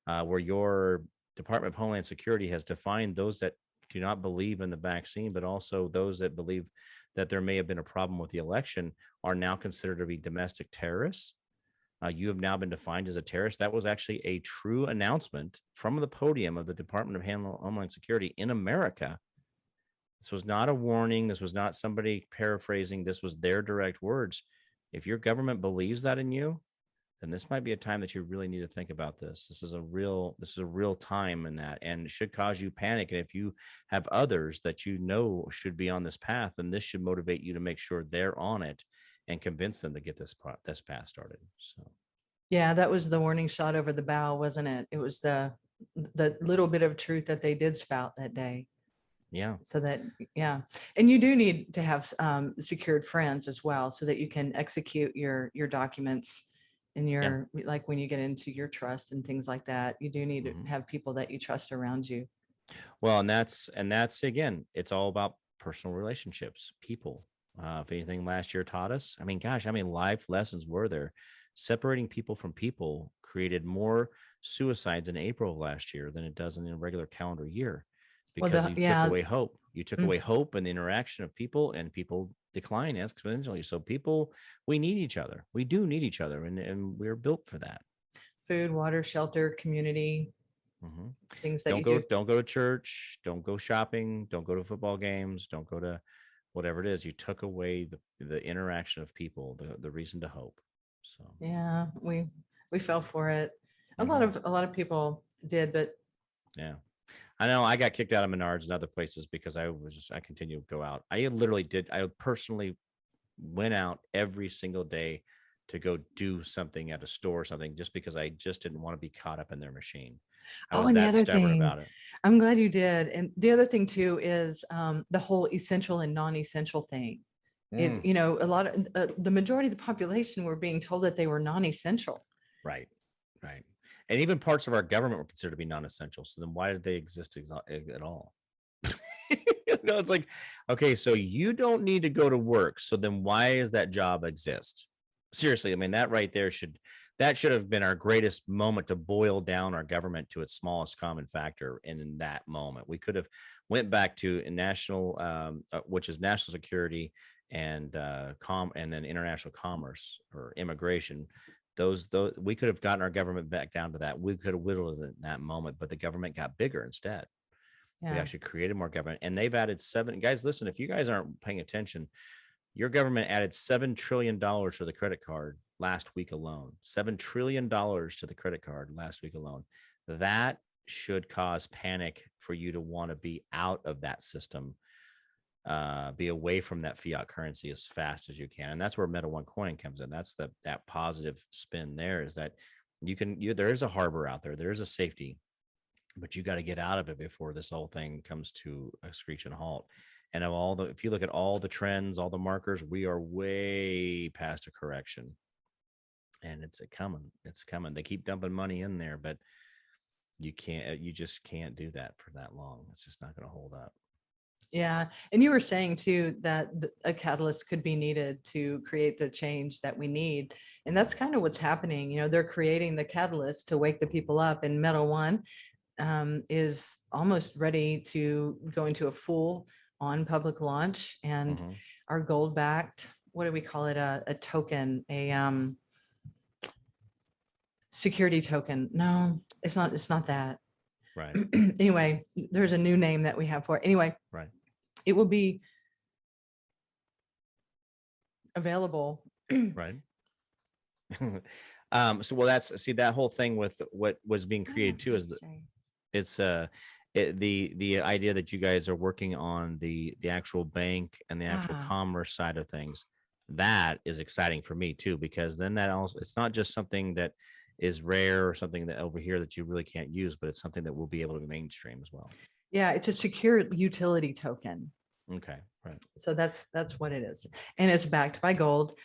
where your Department of Homeland Security has defined those that do not believe in the vaccine, but also those that believe that there may have been a problem with the election are now considered to be domestic terrorists. You have now been defined as a terrorist. That was actually a true announcement from the podium of the Department of Homeland Security in America. This was not a warning. This was not somebody paraphrasing. This was their direct words. If your government believes that in you, then this might be a time that you really need to think about this. This is a real time in that, and it should cause you panic. And if you have others that should be on this path, then this should motivate you to make sure they're on it and convince them to get this path started. So, yeah, that was the warning shot over the bow, wasn't it? It was the little bit of truth that they did spout that day. Yeah. So that, yeah. And you do need to have secured friends as well, so that you can execute your documents in your, like when you get into your trust and things like that, you do need to have people that you trust around you. Well, and that's again, it's all about personal relationships, people. If anything last year taught us, I mean, gosh, how many life lessons were there? Separating people from people created more suicides in April of last year than it does in a regular calendar year, Well, because you took yeah. away hope. You took away hope and the interaction of people, and people decline exponentially. So people, we need each other. We do need each other, and we're built for that. Food, water, shelter, community, things that you do. Don't go to church. Don't go shopping. Don't go to football games. Don't go to whatever it is. You took away the interaction of people, the reason to hope. So yeah, we fell for it. A lot of people did, but yeah, I know I got kicked out of Menards and other places because I continued to go out. I personally went out every single day to go do something at a store or something, just because I just didn't want to be caught up in their machine. I was that stubborn about it. I'm glad you did. And the other thing too is the whole essential and non-essential thing. It, a lot of the majority of the population were being told that they were non-essential. Right. And even parts of our government were considered to be non-essential. So then why did they exist at all? It's like, okay, so you don't need to go to work. So then why does that job exist? Seriously, I mean, that right there should have been our greatest moment to boil down our government to its smallest common factor. And in that moment, we could have went back to national, which is national security and and then international commerce or immigration. Those we could have gotten our government back down to that. We could have whittled it in that moment, but the government got bigger instead. Yeah. We actually created more government, and they've added guys. Listen, if you guys aren't paying attention, your government added $7 trillion for the credit card last week alone. $7 trillion to the credit card last week alone. That should cause panic for you to want to be out of that system, be away from that fiat currency as fast as you can. And that's where Meta One Coin comes in. That's that positive spin there, is that there is a harbor out there. There is a safety, but you got to get out of it before this whole thing comes to a screeching halt. And if you look at all the trends, all the markers, we are way past a correction, and it's coming. They keep dumping money in there, but you just can't do that for that long. It's just not going to hold up. Yeah. And you were saying too, that a catalyst could be needed to create the change that we need. And that's kind of what's happening. They're creating the catalyst to wake the people up, and Meta One is almost ready to go into a full on public launch, and our gold backed, what do we call it? A token, a security token. No, it's not that. Right. Anyway, there's a new name that we have for it. Anyway, right. It will be available. Right. So, well, that whole thing with what was being created too is the idea that you guys are working on the actual bank and the actual commerce side of things. That is exciting for me too, because then it's not just something that is rare or something that over here that you really can't use, but it's something that will be able to be mainstream as well. Yeah, it's a secure utility token. Okay, right. So that's what it is, and it's backed by gold.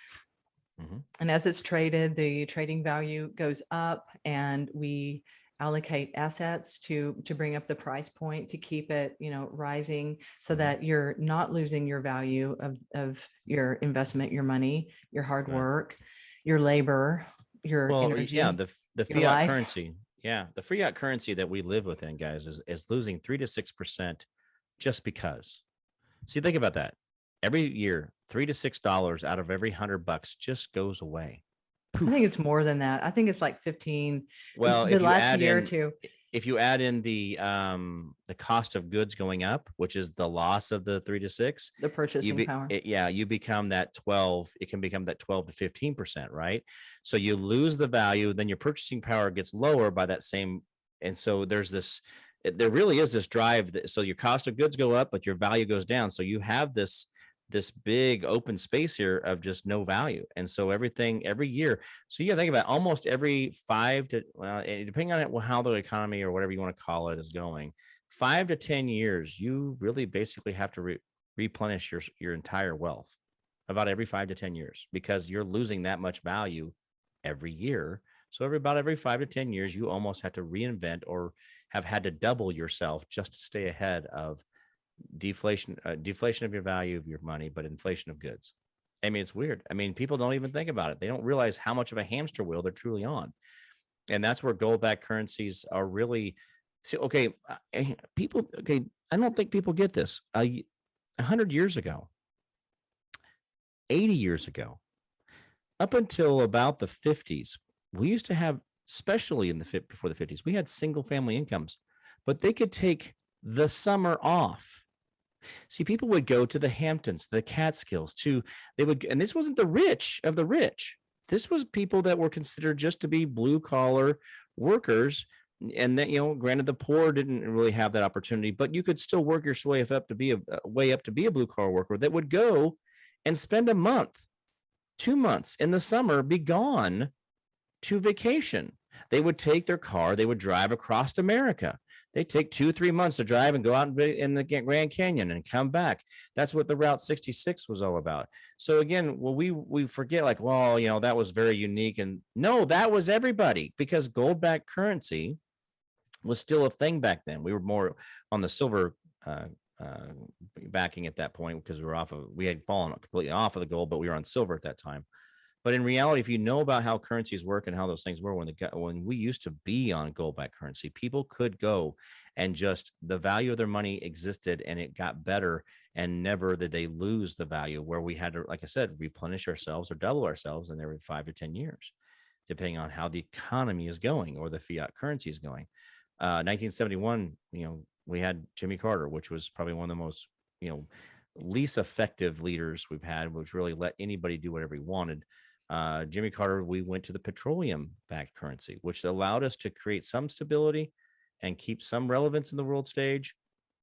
And as it's traded, the trading value goes up, and we allocate assets to bring up the price point to keep it, rising, so that you're not losing your value of your investment, your money, your hard work, your labor, your energy. Yeah, the fiat currency. Yeah, the fiat currency that we live within, guys, is losing 3 to 6% just because. See, think about that. Every year, $3 to $6 out of every $100 just goes away. Poof. I think it's more than that. I think it's like 15. Well, the last year or two. If you add in the cost of goods going up, which is the loss of the 3 to 6, the purchasing power. You become that 12. It can become that 12 to 15%, right? So you lose the value, then your purchasing power gets lower by that same. And so there really is this drive. So your cost of goods go up, but your value goes down. So you have this big open space here of just no value. And so everything every year. So you gotta think about almost every 5 to, depending on how the economy or whatever you want to call it is going, 5 to 10 years, you really basically have to replenish your entire wealth about every 5 to 10 years, because you're losing that much value every year. So about every 5 to 10 years, you almost have to reinvent or have had to double yourself just to stay ahead of deflation of your value of your money, but inflation of goods. I mean, it's weird. I mean, people don't even think about it. They don't realize how much of a hamster wheel they're truly on. And that's where gold-backed currencies are really. So, okay, people. Okay, I don't think people get this. 100 years ago, 80 years ago, up until about the 50s, we used to have, especially in the before the 50s, we had single-family incomes, but they could take the summer off. See, people would go to the Hamptons, the Catskills, and this wasn't the rich of the rich. This was people that were considered just to be blue collar workers. And that, granted, the poor didn't really have that opportunity, but you could still work your way up to be a blue collar worker that would go and spend a month, 2 months in the summer, be gone to vacation. They would take their car, they would drive across America. They take 2-3 months to drive and go out in the Grand Canyon and come back. That's what the Route 66 was all about. So again, well, we forget, like, well, that was very unique. And no, that was everybody, because gold-backed currency was still a thing back then. We were more on the silver backing at that point, because we had fallen completely off of the gold, but we were on silver at that time. But in reality, if you know about how currencies work and how those things were, when we used to be on gold-backed currency, people could go and just, the value of their money existed and it got better, and never did they lose the value, where we had to, like I said, replenish ourselves or double ourselves in every 5 to 10 years, depending on how the economy is going or the fiat currency is going. 1971, we had Jimmy Carter, which was probably one of the most, least effective leaders we've had, which really let anybody do whatever he wanted. Jimmy Carter, we went to the petroleum-backed currency, which allowed us to create some stability and keep some relevance in the world stage.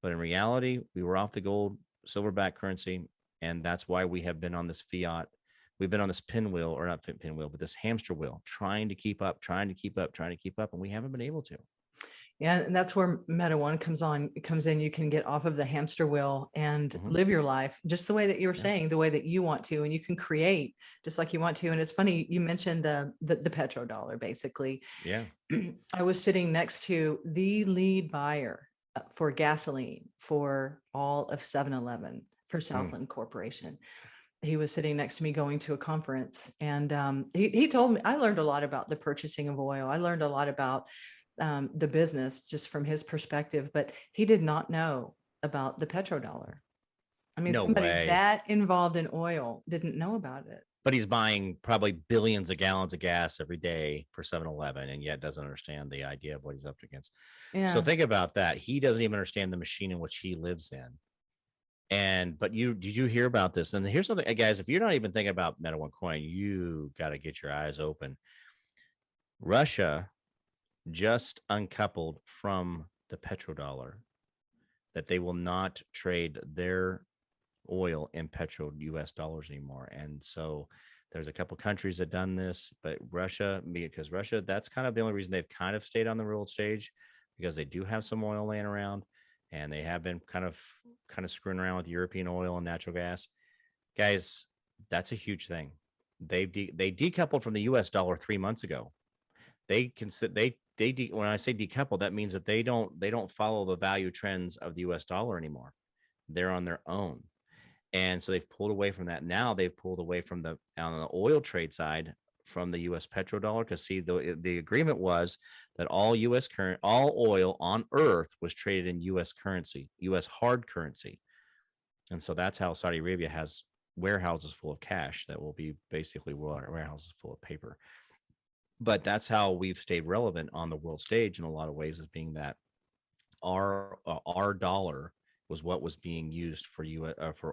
But in reality, we were off the gold, silver-backed currency, and that's why we have been on this fiat. We've been on this pinwheel, or not pinwheel, but this hamster wheel, trying to keep up, and we haven't been able to. Yeah, and that's where Meta One comes in. You can get off of the hamster wheel and live your life just the way that you were saying, the way that you want to, and you can create just like you want to. And it's funny, you mentioned the petrodollar, basically. Yeah. I was sitting next to the lead buyer for gasoline for all of 7-Eleven for Southland Corporation. He was sitting next to me going to a conference, and he told me, I learned a lot about the purchasing of oil. I learned a lot about the business just from his perspective, but he did not know about the petrodollar. I mean, somebody that involved in oil didn't know about it. But he's buying probably billions of gallons of gas every day for 7-Eleven, and yet doesn't understand the idea of what he's up against. Yeah. So think about that. He doesn't even understand the machine in which he lives in. But did you hear about this? And here's something, guys, if you're not even thinking about Meta One Coin, you got to get your eyes open. Russia just uncoupled from the petrodollar, that they will not trade their oil in US dollars anymore. And so there's a couple countries that done this, but Russia, that's kind of the only reason they've kind of stayed on the world stage, because they do have some oil laying around, and they have been kind of screwing around with European oil and natural gas. Guys, that's a huge thing. They decoupled from the US dollar 3 months ago. When I say decouple, that means that they don't follow the value trends of the US dollar anymore. They're on their own. And so they've pulled away from that. Now they've pulled away from on the oil trade side from the US petrodollar, because see, the agreement was that all oil on earth was traded in US currency, US hard currency. And so that's how Saudi Arabia has warehouses full of cash that will be basically warehouses full of paper. But that's how we've stayed relevant on the world stage in a lot of ways, as being that our dollar was what was being used for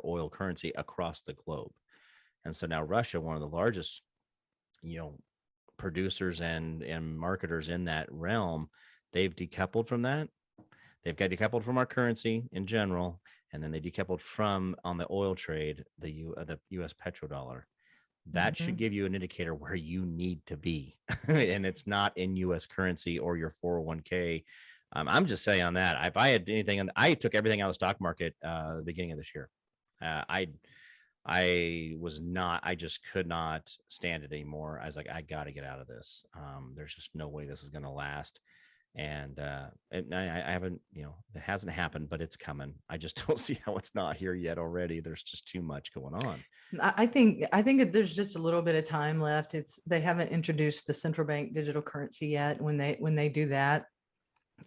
oil currency across the globe. And so now Russia, one of the largest, producers and marketers in that realm, they've decoupled from that. They've got decoupled from our currency in general, and then they decoupled from, on the oil trade, the US petrodollar. That should give you an indicator where you need to be. And it's not in US currency or your 401k. I'm just saying on that, if I had anything, I took everything out of the stock market the beginning of this year. I just could not stand it anymore. I was like, I got to get out of this. There's just no way this is going to last. And I haven't, it hasn't happened, but it's coming. I just don't see how it's not here yet already. There's just too much going on. I think that there's just a little bit of time left. They haven't introduced the central bank digital currency yet. When they do that,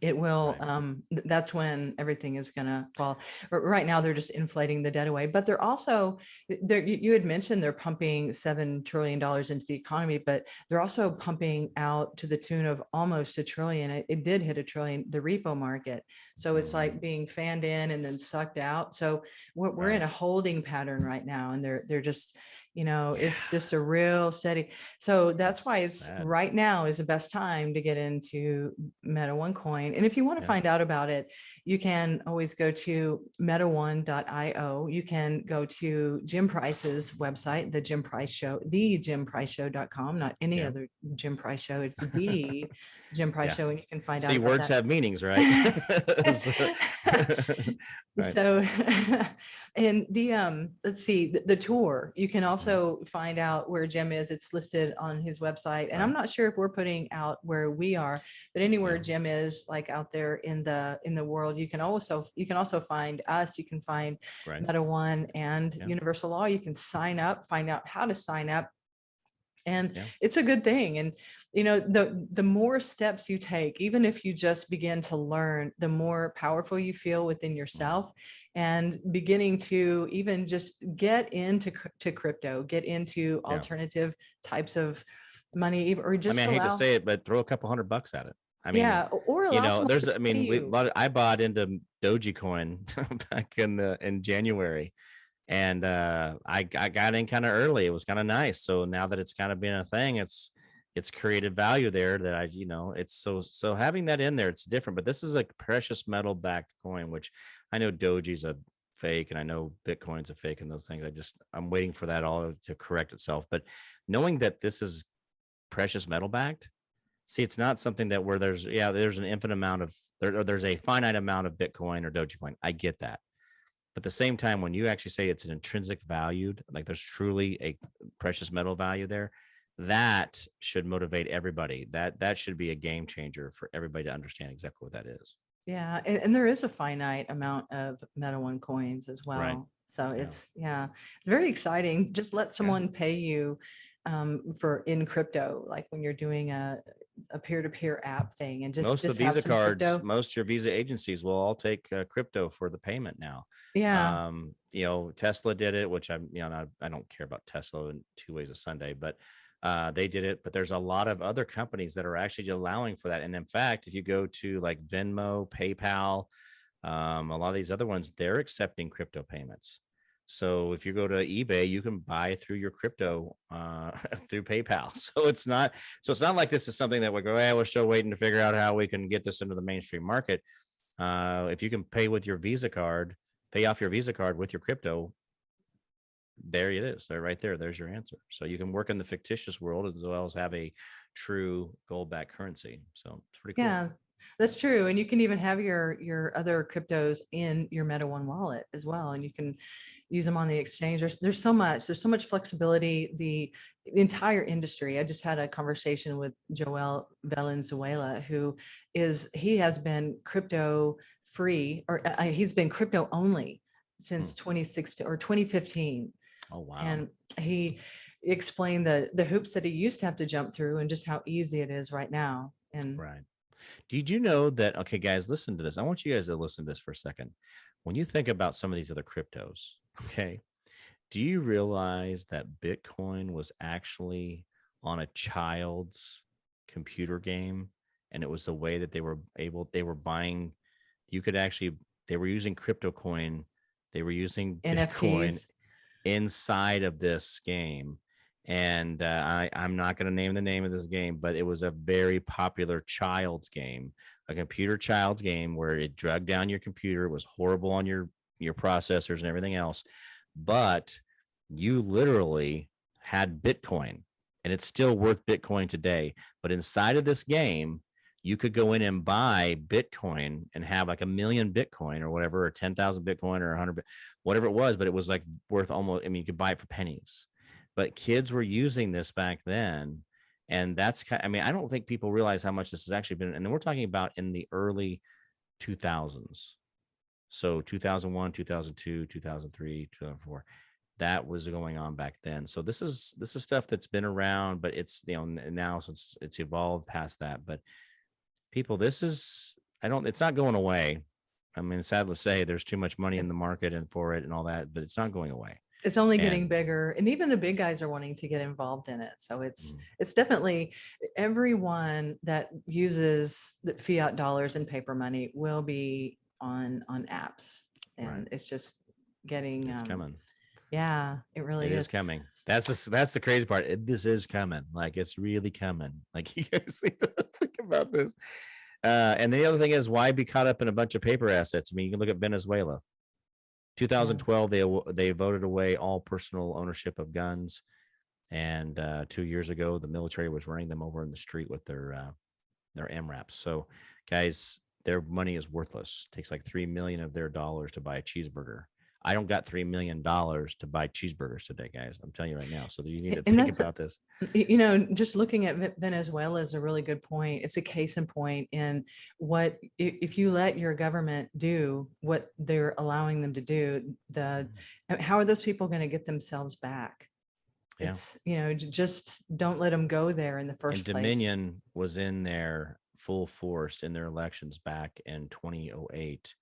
it will, Right. that's when everything is going to fall. Right now, they're just inflating the debt away, but they're also, you had mentioned they're pumping $7 trillion into the economy, but they're also pumping out to the tune of almost $1 trillion. It did hit $1 trillion, the repo market. So it's like being fanned in and then sucked out. So we're in a holding pattern right now, and they're just, it's just a real steady. So that's why it's sad. right now is the best time to get into Meta One Coin. And if you want to find out about it, you can always go to metaone.io. You can go to Jim Price's website, the Jim Price Show, thejimpriceshow.com, not any other Jim Price show. It's the Jim Price Show, and you can find out See, about words that. have meanings, right? Right. So, and let's see, the tour, you can also find out where Jim is. It's listed on his website, and I'm not sure if we're putting out where we are, but anywhere Jim is, like out there in the world, you can also find us. You can find Meta One and Universal Law. You can sign up, find out how to sign up. And it's a good thing. And, the more steps you take, even if you just begin to learn, the more powerful you feel within yourself, and beginning to even just get into crypto, get into alternative types of money, or just I hate to say it, but throw a couple $100 at it. or there's, I bought into Dogecoin back in January. And I got in kind of early. It was kind of nice. So now that it's kind of been a thing, it's created value there that it's so having that in there, it's different. But this is a precious metal backed coin, which I know Doji's a fake, and I know Bitcoin's a fake, and those things. I'm waiting for that all to correct itself. But knowing that this is precious metal backed, see, it's not something that where there's an infinite amount of there's a finite amount of Bitcoin or Dogecoin. I get that. But at the same time, when you actually say it's an intrinsic valued, like there's truly a precious metal value there, that should motivate everybody. That should be a game changer for everybody to understand exactly what that is. Yeah. And there is a finite amount of Meta One coins as well. Right. So it's very exciting. Just let someone pay you in crypto, like when you're doing a peer-to-peer app thing, and just most of the have Visa some cards, crypto. most of your Visa agencies will all take crypto for the payment now. Yeah. Tesla did it, which I don't care about Tesla in 2 ways a Sunday, but they did it. But there's a lot of other companies that are actually allowing for that. And in fact, if you go to like Venmo, PayPal, a lot of these other ones, they're accepting crypto payments. So if you go to eBay, you can buy through your crypto through PayPal. So it's not like this is something that we go, we're still waiting to figure out how we can get this into the mainstream market. If you can pay with your Visa card, pay off your Visa card with your crypto, there it is. They're right there. There's your answer. So you can work in the fictitious world as well as have a true gold-backed currency. So it's pretty cool. Yeah, that's true. And you can even have your other cryptos in your Meta One wallet as well. And you can use them on the exchange. There's so much flexibility. The entire industry. I just had a conversation with Joel Valenzuela, he has been crypto free, or he's been crypto only since 2016 or 2015. Oh, wow. And he explained the hoops that he used to have to jump through and just how easy it is right now. And right. Did you know that? Okay, guys, listen to this. I want you guys to listen to this for a second. When you think about some of these other cryptos, okay, do you realize that Bitcoin was actually on a child's computer game, and it was the way that they were buying, they were using crypto coin, they were using Bitcoin NFTs inside of this game. And I'm not going to name the name of this game, but it was a very popular child's game, a computer child's game where it dragged down your computer. It was horrible on your processors and everything else. But you literally had Bitcoin, and it's still worth Bitcoin today. But inside of this game, you could go in and buy Bitcoin and have like 1 million Bitcoin or whatever, or 10,000 Bitcoin or 100, whatever it was. But it was like worth almost, you could buy it for pennies. But kids were using this back then, And that's kind, I mean, I don't think people realize how much this has actually been. And then we're talking about in the early 2000s. So 2001, 2002, 2003, 2004, that was going on back then. So this is stuff that's been around, but it's, you know, now since it's evolved past that. But people, this is, it's not going away. I mean, it's sad to say there's too much money in the market and for it and all that, but it's not going away. It's only getting bigger, and even the big guys are wanting to get involved in it. So it's definitely everyone that uses the fiat dollars and paper money will be on apps, and it's just getting. It's coming. Yeah, it really is coming. That's the crazy part. This is coming. Like, it's really coming. Like, you guys think about this. And the other thing is, why be caught up in a bunch of paper assets? I mean, you can look at Venezuela. 2012, they voted away all personal ownership of guns, and 2 years ago, the military was running them over in the street with their MRAPs. So, guys, their money is worthless. It takes like $3 million of their dollars to buy a cheeseburger. I don't got $3 million to buy cheeseburgers today, guys. I'm telling you right now. So you need to think about this. You know, just looking at Venezuela is a really good point. It's a case in point in what, if you let your government do what they're allowing them to do, how are those people going to get themselves back? Yeah. It's, you know, just don't let them go there in the first place. Dominion was in there full force in their elections back in 2008.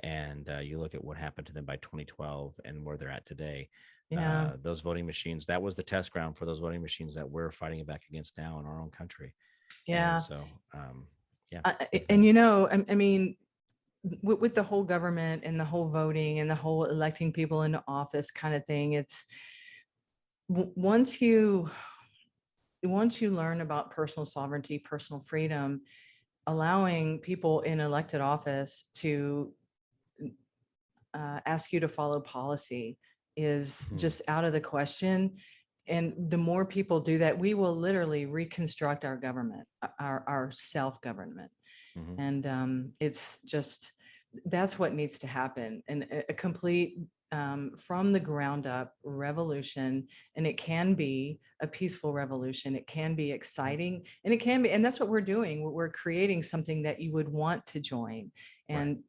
And you look at what happened to them by 2012 and where they're at today. Yeah. Those voting machines, that was the test ground for those voting machines that we're fighting back against now in our own country. Yeah. And so, and, you know, I mean, with the whole government and the whole voting and the whole electing people into office kind of thing, it's once you learn about personal sovereignty, personal freedom, allowing people in elected office to ask you to follow policy is just out of the question. And the more people do that, we will literally reconstruct our government, our self-government. And it's just, that's what needs to happen. And a complete from the ground up revolution. And it can be a peaceful revolution. It can be exciting, and it can be, and that's what we're doing. We're creating something that you would want to join. And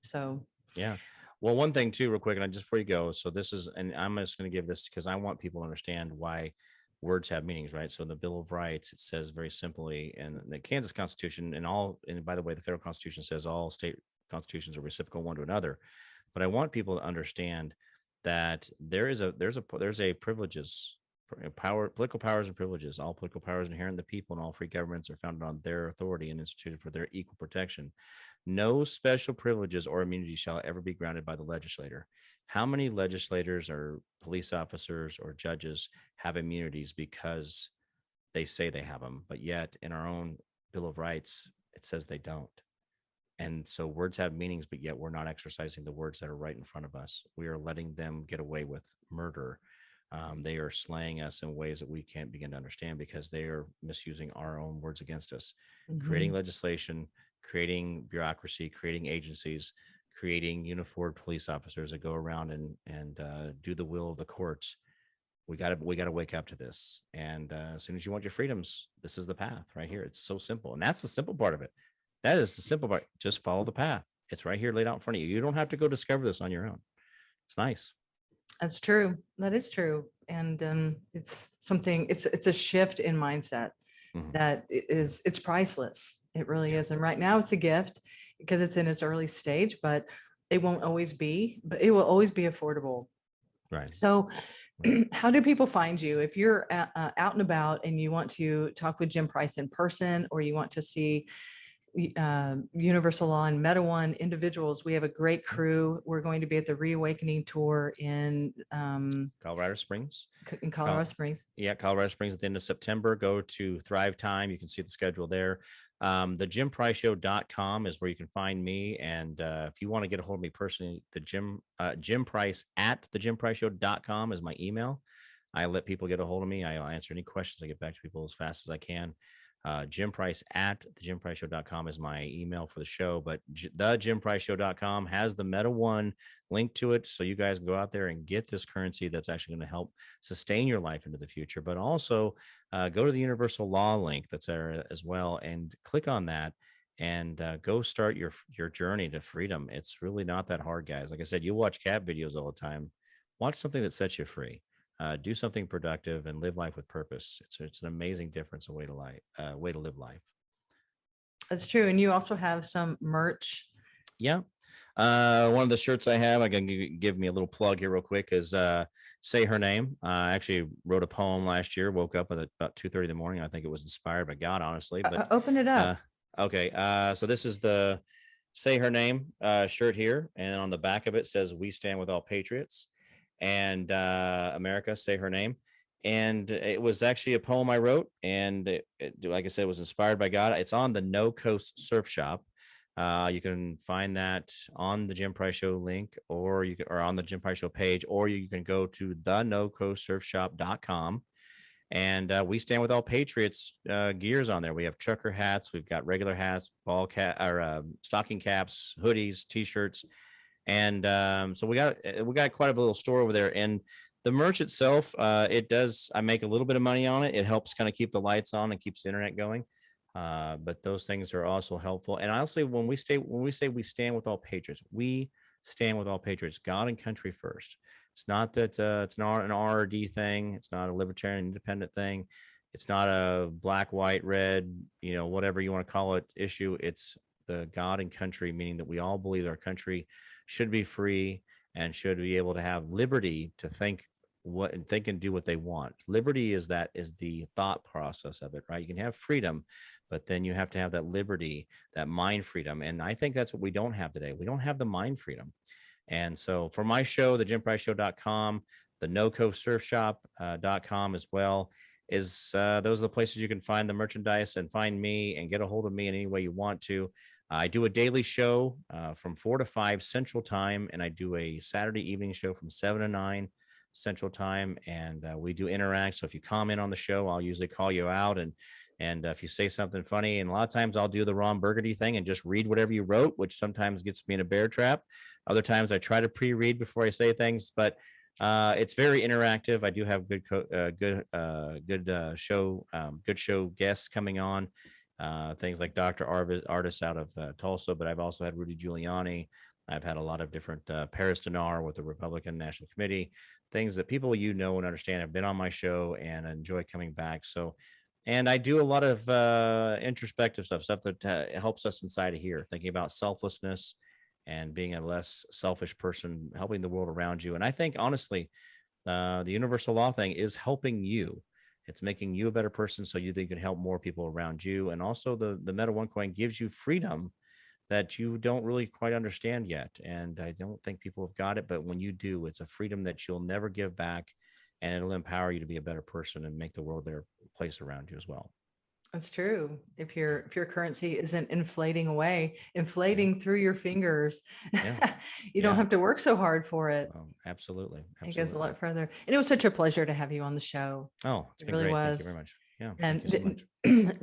so, yeah. Well, one thing too, real quick, and just before you go, so this is, and I'm just going to give this because I want people to understand why words have meanings, right? So in the Bill of Rights, it says very simply, and the Kansas Constitution and by the way, the federal Constitution says all state constitutions are reciprocal one to another. But I want people to understand that there's a privileges, political powers and privileges. All political powers inherent in the people, and all free governments are founded on their authority and instituted for their equal protection. No special privileges or immunities shall ever be granted by the legislator. How many legislators or police officers or judges have immunities because they say they have them, but yet in our own Bill of Rights, it says they don't. And so words have meanings, but yet we're not exercising the words that are right in front of us. We are letting them get away with murder. They are slaying us in ways that we can't begin to understand because they are misusing our own words against us, creating legislation, creating bureaucracy, creating agencies, creating uniformed police officers that go around and do the will of the courts. We got to wake up to this. And as soon as you want your freedoms, this is the path right here. It's so simple. And that's the simple part of it. That is the simple part. Just follow the path. It's right here laid out in front of you. You don't have to go discover this on your own. It's nice. That's true. That is true. And it's something, it's a shift in mindset that it's priceless. It really is. And right now it's a gift because it's in its early stage, but it won't always be, but it will always be affordable. Right. So how do people find you? If you're out and about and you want to talk with Jim Price in person, or you want to see Universal Law and Meta One individuals, we have a great crew. We're going to be at the Reawakening Tour in Colorado Springs. In Colorado Springs. Yeah, Colorado Springs at the end of September. Go to Thrive Time. You can see the schedule there. The JimPriceShow.com is where you can find me. And if you want to get a hold of me personally, the Jim Price at thejimpriceshow.com is my email. I let people get a hold of me. I'll answer any questions. I get back to people as fast as I can. Jim Price at thejimpriceshow.com is my email for the show, but thejimpriceshow.com has the Meta One link to it. So you guys go out there and get this currency that's actually going to help sustain your life into the future. But also go to the Universal Law link that's there as well and click on that and go start your journey to freedom. It's really not that hard, guys. Like I said, you watch cat videos all the time. Watch something that sets you free. Do something productive and live life with purpose. It's an amazing difference, a way to live life. That's true. And you also have some merch. Yeah. One of the shirts I have, I can give me a little plug here real quick, is Say Her Name. I actually wrote a poem last year, woke up at about 2:30 in the morning. I think it was inspired by God, honestly. But open it up. Okay. So this is the Say Her Name shirt here. And on the back of it says, "We stand with all patriots." And America, say her name. And it was actually a poem I wrote. And like I said, it was inspired by God. It's on the No Coast Surf Shop. You can find that on the Jim Price Show link, or on the Jim Price Show page, or you can go to the nocoastsurfshop.com. And we stand with all patriots gears on there. We have trucker hats, we've got regular hats, ball cap, or stocking caps, hoodies, t-shirts. And so we got quite a little store over there. And the merch itself, I make a little bit of money on it. It helps kind of keep the lights on and keeps the internet going. But those things are also helpful. And I'll say, when we say we stand with all patriots, we stand with all patriots, God and country first. It's not that it's not an RRD thing. It's not a libertarian independent thing. It's not a black, white, red, whatever you want to call it issue. It's the God and country, meaning that we all believe our country should be free and should be able to have liberty to think and do what they want. Liberty is the thought process of it, right? You can have freedom, but then you have to have that liberty, that mind freedom. And I think that's what we don't have today. We don't have the mind freedom. And so for my show, the JimPriceShow.com, the NoCoastSurfShop.com as well, those are the places you can find the merchandise and find me and get a hold of me in any way you want to. I do a daily show from 4 to 5 Central Time, and I do a Saturday evening show from 7 to 9 Central Time, and we do interact. So if you comment on the show, I'll usually call you out, and if you say something funny, and a lot of times I'll do the Ron Burgundy thing and just read whatever you wrote, which sometimes gets me in a bear trap. Other times I try to pre-read before I say things, but it's very interactive. I do have good show guests coming on. Things like Dr. Artis out of Tulsa, but I've also had Rudy Giuliani. I've had a lot of different Paris Dinar with the Republican National Committee, things that people and understand have been on my show and enjoy coming back. So, and I do a lot of introspective stuff that helps us inside of here, thinking about selflessness and being a less selfish person, helping the world around you. And I think, honestly, the universal law thing is helping you. It's making you a better person so you can help more people around you. And also the Meta One coin gives you freedom that you don't really quite understand yet. And I don't think people have got it, but when you do, it's a freedom that you'll never give back, and it'll empower you to be a better person and make the world a better place around you as well. That's true. If your currency isn't inflating through your fingers, you don't have to work so hard for it. Absolutely. It goes a lot further. And it was such a pleasure to have you on the show. Oh, it's been great. Thank you very much. Yeah. And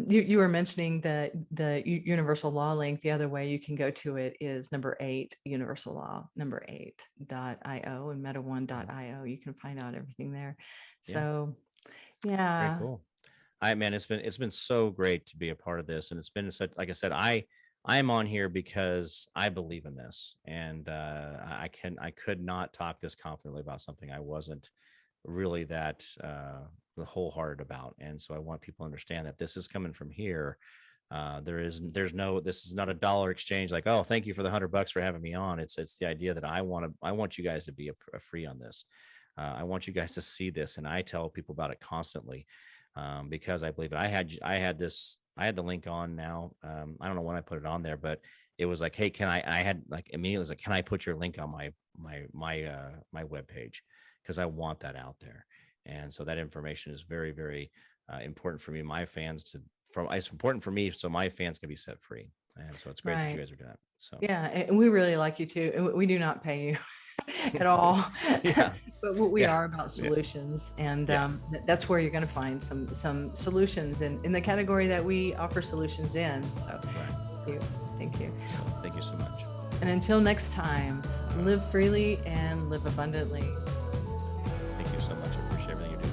you were mentioning the universal law link. The other way you can go to it is number 8, universal law, number 8.io and meta1.io. You can find out everything there. So yeah. Very cool. It's been so great to be a part of this. And it's been such, like I said, I'm on here because I believe in this, and I could not talk this confidently about something I wasn't really that wholehearted about. And so I want people to understand that this is coming from here. This is not a dollar exchange. Like, oh, thank you for the $100 for having me on. It's the idea that I want you guys to be a free on this. I want you guys to see this, and I tell people about it constantly. Because I believe it. I had the link on now. I don't know when I put it on there, but it was like, hey, immediately was like, can I put your link on my webpage? Because I want that out there. And so that information is very, very important for me. It's important for me so my fans can be set free. And so it's great that you guys are doing that. So yeah, and we really like you too. And we do not pay you. at all. Yeah. But what we Yeah. are about solutions, and Yeah. that's where you're going to find some solutions in the category that we offer solutions in. So Right. thank you. So thank you so much. And until next time, live freely and live abundantly. Thank you so much. I appreciate everything you're doing.